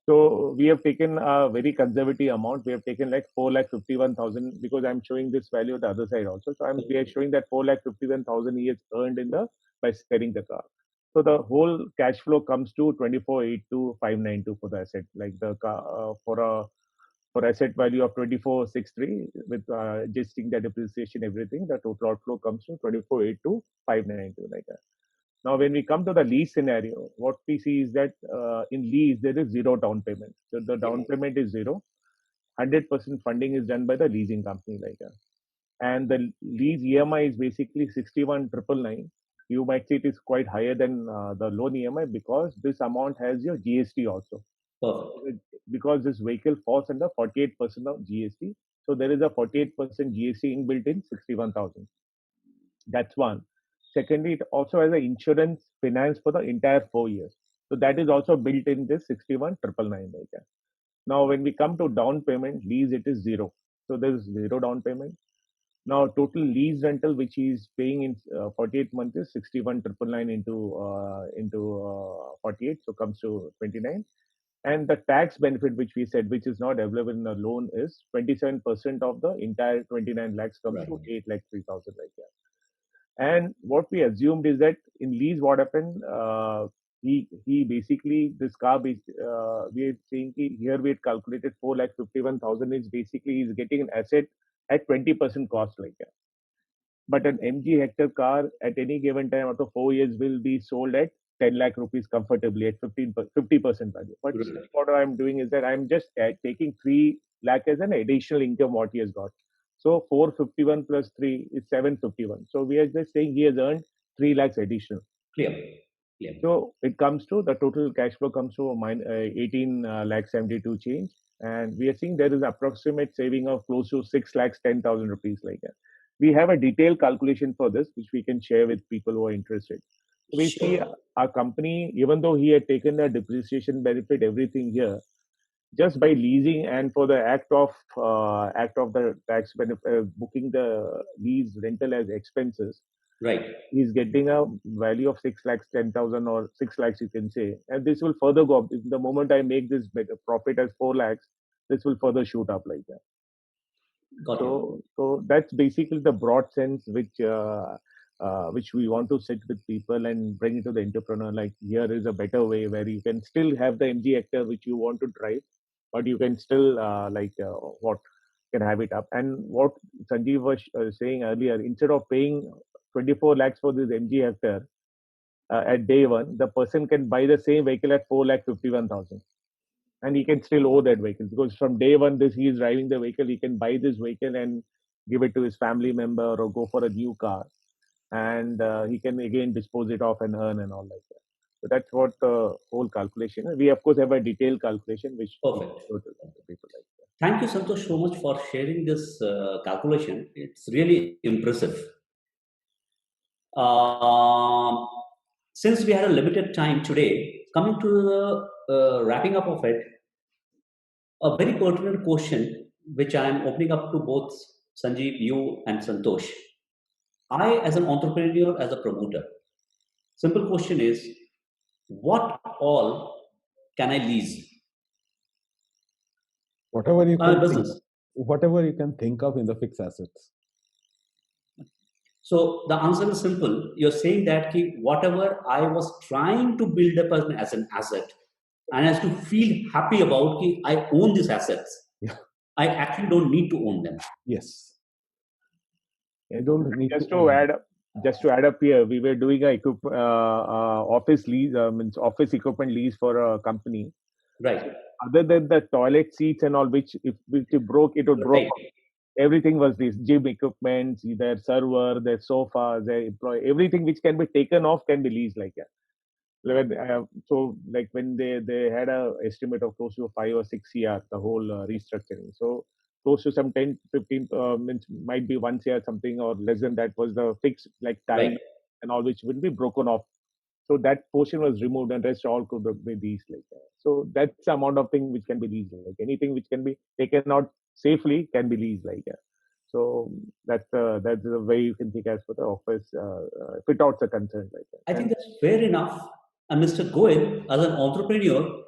So we have taken a very conservative amount. We have taken like 4,51,000 because I'm showing this value on the other side also. So we are showing that 4,51,000 he has earned by selling the car. So the whole cash flow comes to 24,82,592 for the asset. Like the car for asset value of 24,63 with adjusting the depreciation, everything, the total outflow comes to 24,82,592 like that. Now, when we come to the lease scenario, what we see is that in lease, there is zero down payment. So the down payment is zero. 100% funding is done by the leasing company like that. And the lease EMI is basically 61,999. You might see it is quite higher than the loan EMI because this amount has your GST also. perfect. Because this vehicle falls under 48% of GST. So there is a 48% GST inbuilt in 61,000. That's one. Secondly, it also has an insurance finance for the entire 4 years. So that is also built in this 61,999 like that. Now, when we come to down payment, lease, it is zero. So there is zero down payment. Now, total lease rental, which he is paying in 48 months, is 61,999 into 48, so comes to 29. And the tax benefit, which we said, which is not available in a loan, is 27% of the entire 29 lakhs comes to 8 lakh 3,000 like that. And what we assumed is that in lease, what happened? He basically this car. We are saying here we had calculated 4,51,000 is basically he's getting an asset at 20% cost like that. But an MG Hector car at any given time after 4 years will be sold at 10 lakh rupees comfortably at 50% value. But what I'm doing is that I'm just taking 3 lakh as an additional income what he has got. So 451 plus 3 is 751. So we are just saying he has earned 3 lakhs additional. Clear. So it comes to the total cash flow comes to 18 lakh 72 change. And we are seeing there is approximate saving of close to 6 lakhs 10,000 rupees like that. We have a detailed calculation for this, which we can share with people who are interested. We see our company, even though he had taken the depreciation benefit, everything here, just by leasing and for the act of the tax benefit, booking the lease rental as expenses, right? He's getting a value of 6 lakhs 10,000 or 6 lakhs, you can say, and this will further go up. If the moment I make this better profit as 4 lakhs, this will further shoot up like that. So that's basically the broad sense which we want to sit with people and bring it to the entrepreneur. Like here is a better way where you can still have the MG Hector which you want to drive, but you can still can have it up. And what Sanjeev was saying earlier, instead of paying 24 lakhs for this MG Hector at day one, the person can buy the same vehicle at 4,51,000. And he can still owe that vehicle because from day one, he is driving the vehicle. He can buy this vehicle and give it to his family member or go for a new car, and he can again dispose it off and earn and all like that. So that's what the whole calculation is. We of course have a detailed calculation which perfect. People like that. Thank you, Santosh, so much for sharing this calculation. It's really impressive. Since we had a limited time today, coming to the wrapping up of it, a very pertinent question which I am opening up to both Sanjeev, you, and Santosh. I, as an entrepreneur, as a promoter, simple question is, what all can I lease? Whatever you can business. Whatever you can think of in the fixed assets. So the answer is simple. You're saying that whatever I was trying to build up as an asset, and as to feel happy about I own these assets. Yeah. I actually don't need to own them. Yes. I don't need to add up. Just to add up here, we were doing a office lease, office equipment lease for a company. Right. Other than the toilet seats and all, which if it broke, it would broke. Everything was this gym equipment, their server, their sofas, their employee, everything which can be taken off can be leased like that. So like when they had a estimate of close to 5 or 6 CR, the whole restructuring. So close to some 10, 15, means might be once a year something or less than that was the fixed like time Right. and all which will be broken off. So that portion was removed and rest all could be leased like that. So that's the amount of thing which can be leased. Like anything which can be taken out safely can be leased like that. So that's the way you can think as for the office fit outs are concerned like that. I think And that's fair enough. And Mr. Goel, as an entrepreneur,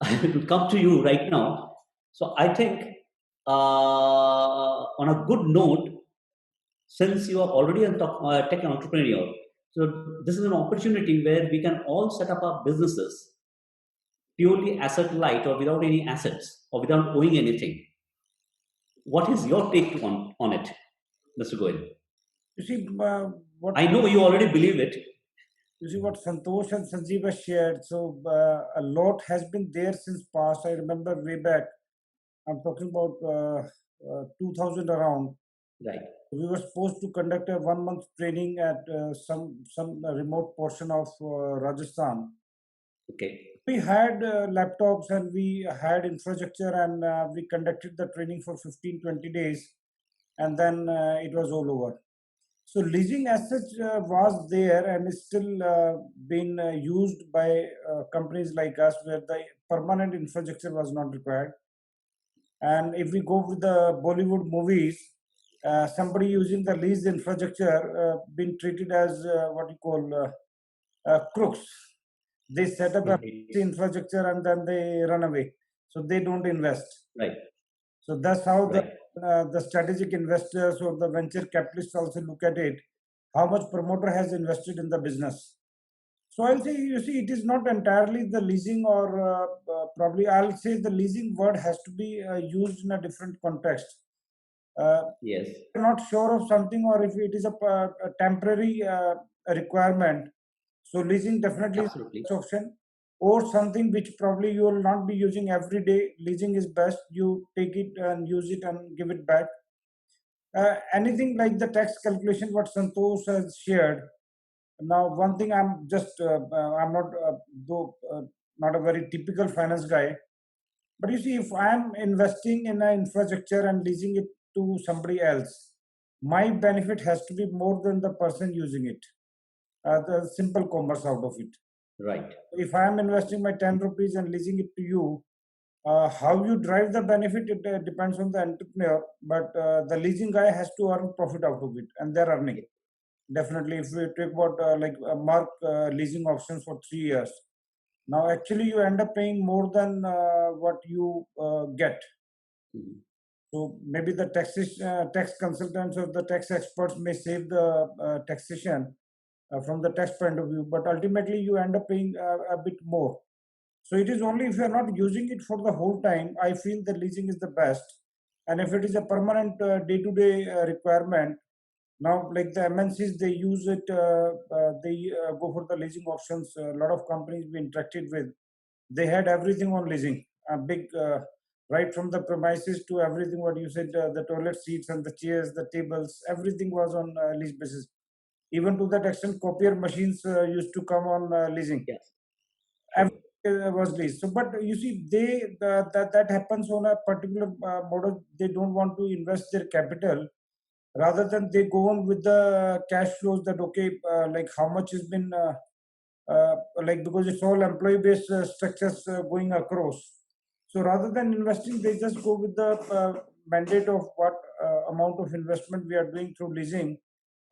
I will come to you right now. So I think, on a good note, since you are already a tech entrepreneur, so this is an opportunity where we can all set up our businesses purely asset light or without any assets or without owing anything. What is your take on it, Mr. Goel? You see, what I know you already believe it. you see what Santosh and Sanjeev have shared. So a lot has been there since past. I remember way back. I'm talking about 2000 around. Right. We were supposed to conduct a 1 month training at some remote portion of Rajasthan. Okay. We had laptops and we had infrastructure, and we conducted the training for 15-20 days, and then it was all over. So leasing as such was there and is still being used by companies like us, where the permanent infrastructure was not required. And if we go with the Bollywood movies, somebody using the leased infrastructure being treated as what you call crooks. They set up a infrastructure and then they run away. So they don't invest. Right. So that's how Right. the strategic investors or the venture capitalists also look at it. How much promoter has invested in the business. So I'll say, you see, it is not entirely the leasing, or probably I'll say the leasing word has to be used in a different context. Yes. You're not sure of something, or if it is a temporary requirement, so leasing definitely is Absolutely. the best option. Or something which probably you will not be using every day, leasing is best. You take it and use it and give it back. Anything like the tax calculation, what Santosh has shared. Now, one thing I'm just, I'm not, though, not a very typical finance guy, but you see, if I'm investing in an infrastructure and leasing it to somebody else, my benefit has to be more than the person using it. The simple commerce out of it. Right. If I am investing my 10 rupees and leasing it to you, how you drive the benefit, it depends on the entrepreneur, but the leasing guy has to earn profit out of it, and they're earning. Definitely, if we talk about like Mark leasing options for 3 years, now actually you end up paying more than what you get. Mhm. So maybe the tax consultants or the tax experts may save the taxation from the tax point of view, but ultimately you end up paying a bit more. So it is only if you are not using it for the whole time, I feel the leasing is the best. And if it is a permanent day-to-day requirement, now like the MNCs, they use it, they go for the leasing options. A lot of companies we interacted with, they had everything on leasing, a big, right from the premises to everything, what you said, the toilet seats and the chairs, the tables, everything was on lease basis. Even to that extent, copier machines used to come on leasing. Yes. Everything was leased. So, but you see, that happens on a particular model. They don't want to invest their capital. Rather than they go on with the cash flows, that okay, like how much has been like, because it's all employee based structures going across. So rather than investing, they just go with the mandate of what amount of investment we are doing through leasing,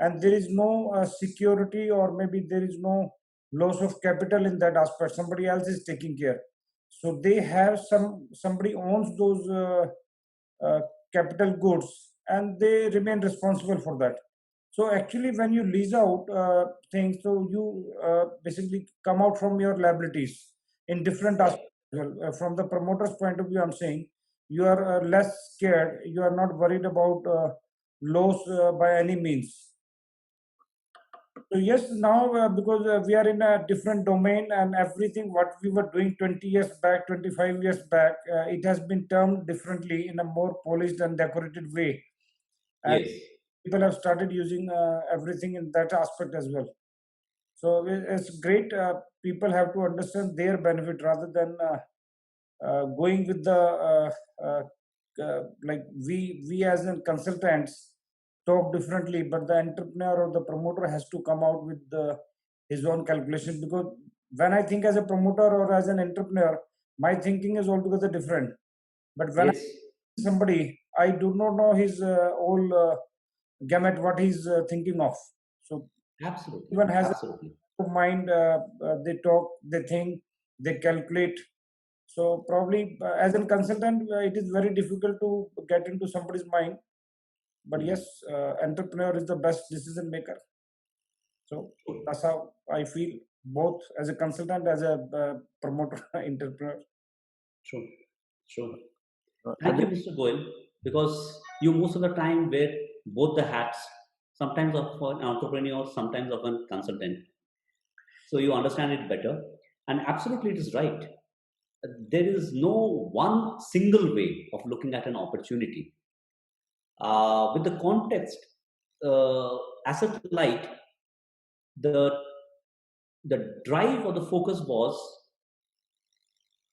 and there is no security, or maybe there is no loss of capital in that aspect. Somebody else is taking care. So they have somebody owns those uh, capital goods, and they remain responsible for that. So actually, when you lease out things, so you basically come out from your liabilities in different Right. aspects. Well, from the promoter's point of view, I'm saying you are less scared. You are not worried about loss by any means. So yes, now because we are in a different domain, and everything what we were doing 20 years back, 25 years back, it has been termed differently in a more polished and decorated way. And Yes. people have started using everything in that aspect as well. So it's great. People have to understand their benefit rather than going with the like we as in consultants talk differently, but the entrepreneur or the promoter has to come out with his own calculation. Because when I think as a promoter or as an entrepreneur, my thinking is altogether different. But when Yes, I somebody, I do not know his whole gamut, what he's thinking of. So absolutely, everyone has absolutely. a mind. They talk, they think, they calculate. So probably as a consultant, it is very difficult to get into somebody's mind. But Mhm. yes, entrepreneur is the best decision maker. So that's how I feel, both as a consultant, as a promoter, entrepreneur. True, true. I Thank you, think Mr. Goel, because you most of the time wear both the hats, sometimes of an entrepreneur, sometimes of a consultant. So you understand it better. And absolutely, it is right. There is no one single way of looking at an opportunity. With the context, asset light, the drive or the focus was,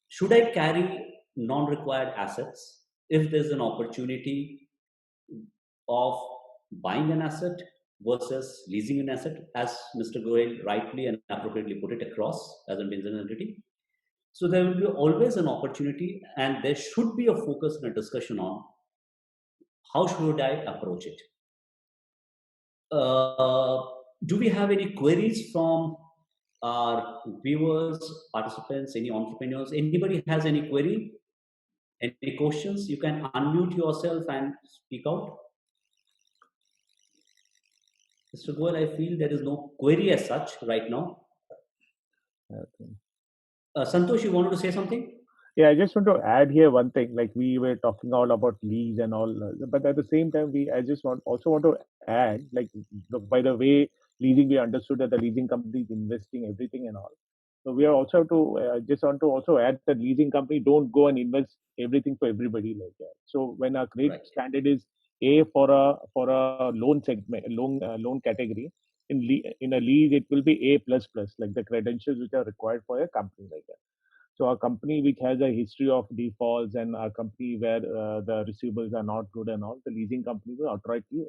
should I carry non-required assets if there's an opportunity of buying an asset versus leasing an asset, as Mr. Goel rightly and appropriately put it across as a business entity. So there will be always an opportunity, and there should be a focus and a discussion on how should I approach it. Uh, do we have any queries from our viewers, participants, any entrepreneurs? Anybody has any query, any questions? You can unmute yourself and speak out. Mr. Goel, I feel there is no query as such right now. Santosh, you wanted to say something? Yeah, I just want to add here one thing. Like we were talking all about lease and all, but at the same time, I just also want to add, like by the way, leasing, we understood that the leasing company is investing everything and all. So we are also have to just want to also add that leasing company don't go and invest everything for everybody like that. So when our credit Right. standard is A for a loan segment, loan category, in a lease it will be A plus plus, like the credentials which are required for a company like that. So a company which has a history of defaults and a company where the receivables are not good and all, the leasing company will outrightly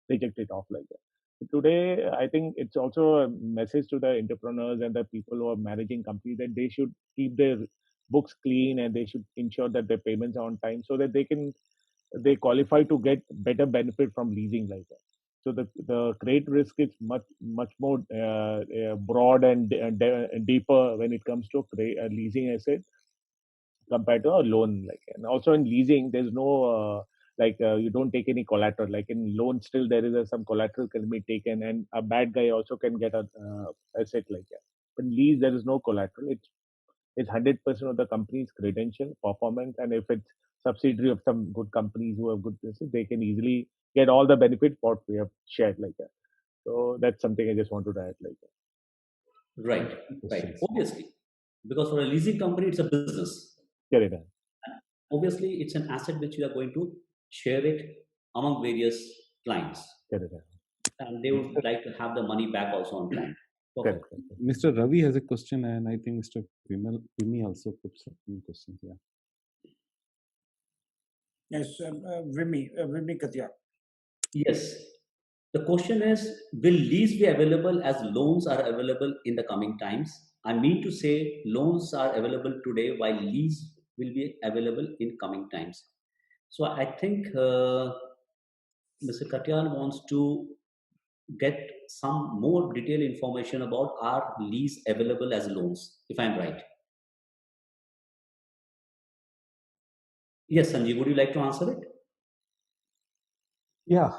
reject it off like that. So today, I think it's also a message to the entrepreneurs and the people who are managing companies that they should keep their books clean and they should ensure that their payments are on time so that they qualify to get better benefit from leasing like that. So the credit risk is much more broad and deeper when it comes to a leasing asset compared to a loan. Like, and also in leasing, there's no you don't take any collateral. Like in loan, still there is some collateral can be taken, and a bad guy also can get a asset like that. But lease, there is no collateral. It's 100% of the company's credential, performance, and if it's subsidiary of some good companies who have good business, they can easily get all the benefits what we have shared like that. So that's something I just wanted to add like that. Right, right. Obviously, because for a leasing company, it's a business. Carry that. Obviously, it's an asset which you are going to share it among various clients, Carry that. and they would like to have the money back also on time. Perfect. Correct. Mr. Ravi has a question, and I think Mr. Vimi also put some questions. Yeah. Yes, Vimi Katia. Yes. The question is, will lease be available as loans are available in the coming times? I mean to say, loans are available today while lease will be available in coming times. So I think Mr. Katyal wants to get some more detailed information about our lease available as loans, if I'm right. Yes, Sanjeev, would you like to answer it? Yeah.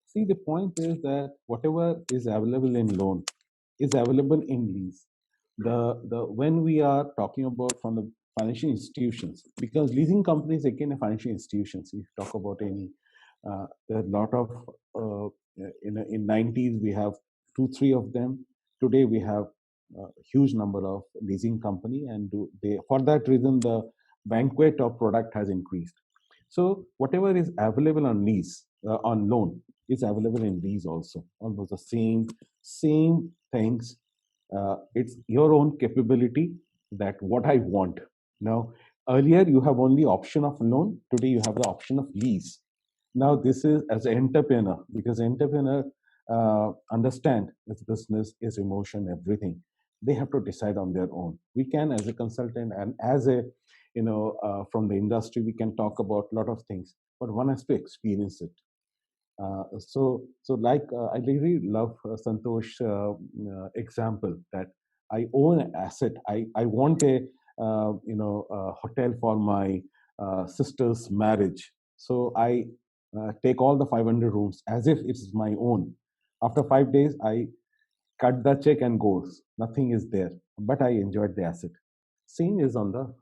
See, the point is that whatever is available in loan is available in lease. The when we are talking about from the financial institutions, because leasing companies again are financial institutions. If you talk about any, there are a lot of in 90s we have 2-3 of them. Today we have a huge number of leasing company, and for that reason the banquet of product has increased. So whatever is available on lease on loan is available in lease also. Almost the same things. It's your own capability that what I want. Now, Earlier, you have only option of loan. Today, you have the option of lease. Now, this is as an entrepreneur, because entrepreneur understand this business is emotion, everything. They have to decide on their own. We can, as a consultant and as a, from the industry, we can talk about a lot of things, but one has to experience it. I really love Santosh example that I own an asset. I want a hotel for my sister's marriage. So I take all the 500 rooms as if it's my own. After 5 days, I cut the check and goes. Nothing is there, but I enjoyed the asset. Same is on the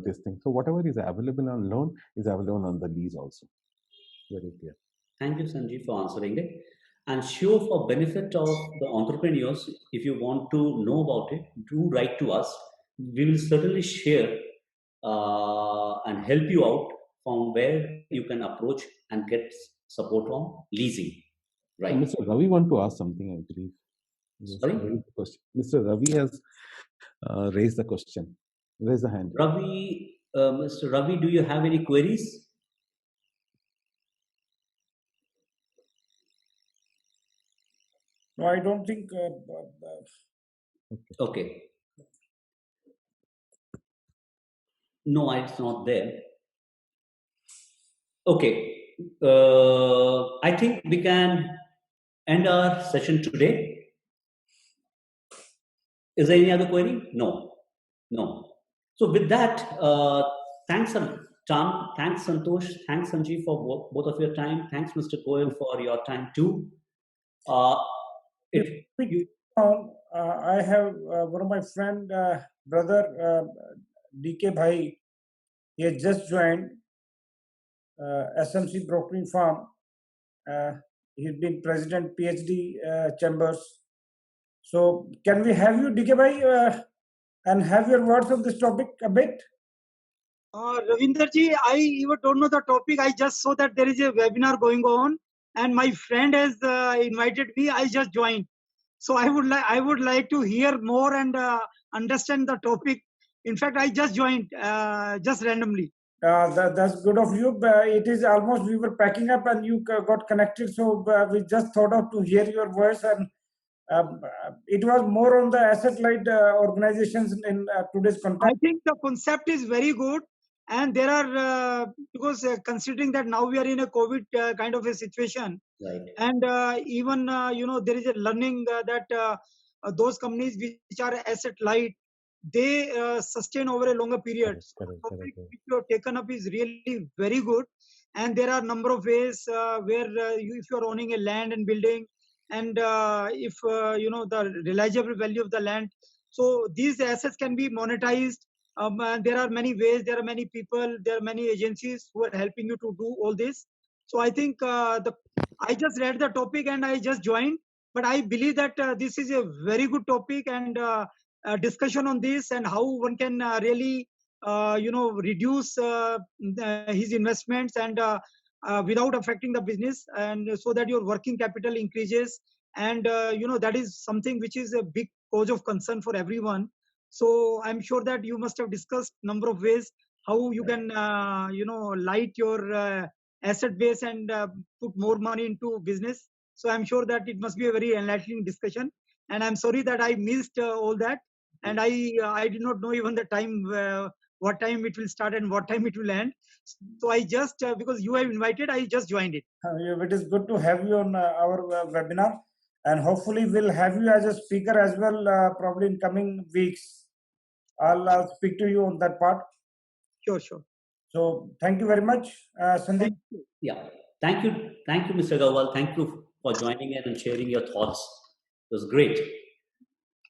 this thing. So whatever is available on loan is available on the lease also. Very clear. Thank you, Sanjeev, for answering it. And sure, for benefit of the entrepreneurs, if you want to know about it, do write to us. We will certainly share and help you out from where you can approach and get support on leasing. Right. Mr. Ravi want to ask something, I believe. Sorry? Mr. Ravi has raised the question. Raise the hand. Ravi, Mr. Ravi, do you have any queries? No, I don't think. Okay. No, it's not there. Okay. I think we can end our session today. Is there any other query? No. No. So with that, thanks, Tom. Thanks, Santosh. Thanks, Sanjeev, for both of your time. Thanks, Mr. Goyal, for your time too. I have one of my friend, brother, DK Bhai. He has just joined SMC brokering firm. He's been president PhD chambers. So can we have you, DK Bhai, and have your words on this topic a bit? Ravinderji, I even don't know the topic. I just saw that there is a webinar going on, and my friend has invited me. I just joined. So I would like to hear more and understand the topic. In fact, I just joined just randomly. That's good of you. It is almost we were packing up and you got connected. So we just thought of to hear your voice, and it was more on the asset-light organizations in today's context. I think the concept is very good, and there are because considering that now we are in a COVID kind of a situation, right. And even there is a learning that those companies which are asset-light, they sustain over a longer period. So the topic which you have taken up is really very good, and there are a number of ways where if you are owning a land and building, and if the realizable value of the land, so these assets can be monetized. There are many ways, there are many people, there are many agencies who are helping you to do all this. So I think I just read the topic and I just joined, but I believe that this is a very good topic, and discussion on this and how one can really reduce his investments and without affecting the business, and so that your working capital increases, and that is something which is a big cause of concern for everyone. So I'm sure that you must have discussed number of ways how you can light your asset base and put more money into business. So I'm sure that it must be a very enlightening discussion, and I'm sorry that I missed all that, and I did not know even the time, what time it will start and what time it will end. So I just because you have invited, I just joined it. It is good to have you on our webinar, and hopefully we'll have you as a speaker as well, probably in coming weeks. I'll speak to you on that part. Sure. So thank you very much, Sandeep. Yeah, thank you, Mr. Gawal. Thank you for joining in and sharing your thoughts. It was great.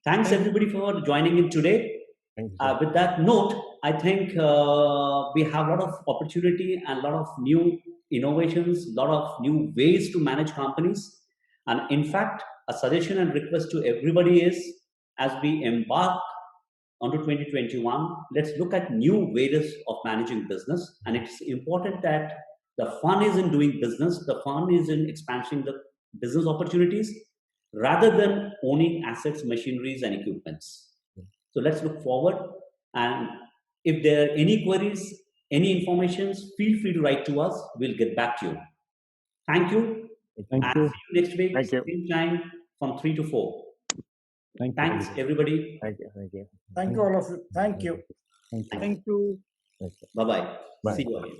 Thanks everybody for joining in today. With that note, I think we have a lot of opportunity and a lot of new innovations, a lot of new ways to manage companies. And in fact, a suggestion and request to everybody is, as we embark onto 2021, let's look at new ways of managing business. And it's important that the fun is in doing business, the fun is in expanding the business opportunities, rather than owning assets, machineries, and equipments. So let's look forward and If there are any queries, any informations, feel free to write to us. We'll get back to you. Thank you. Thank And you. see you next week, Thank you. same time from 3 to 4. Thank you. Thanks, everybody. Thank you. Thank you. Thank you, all of you. Thank you. Thank you. Thank you. Bye-bye. Bye. See you again.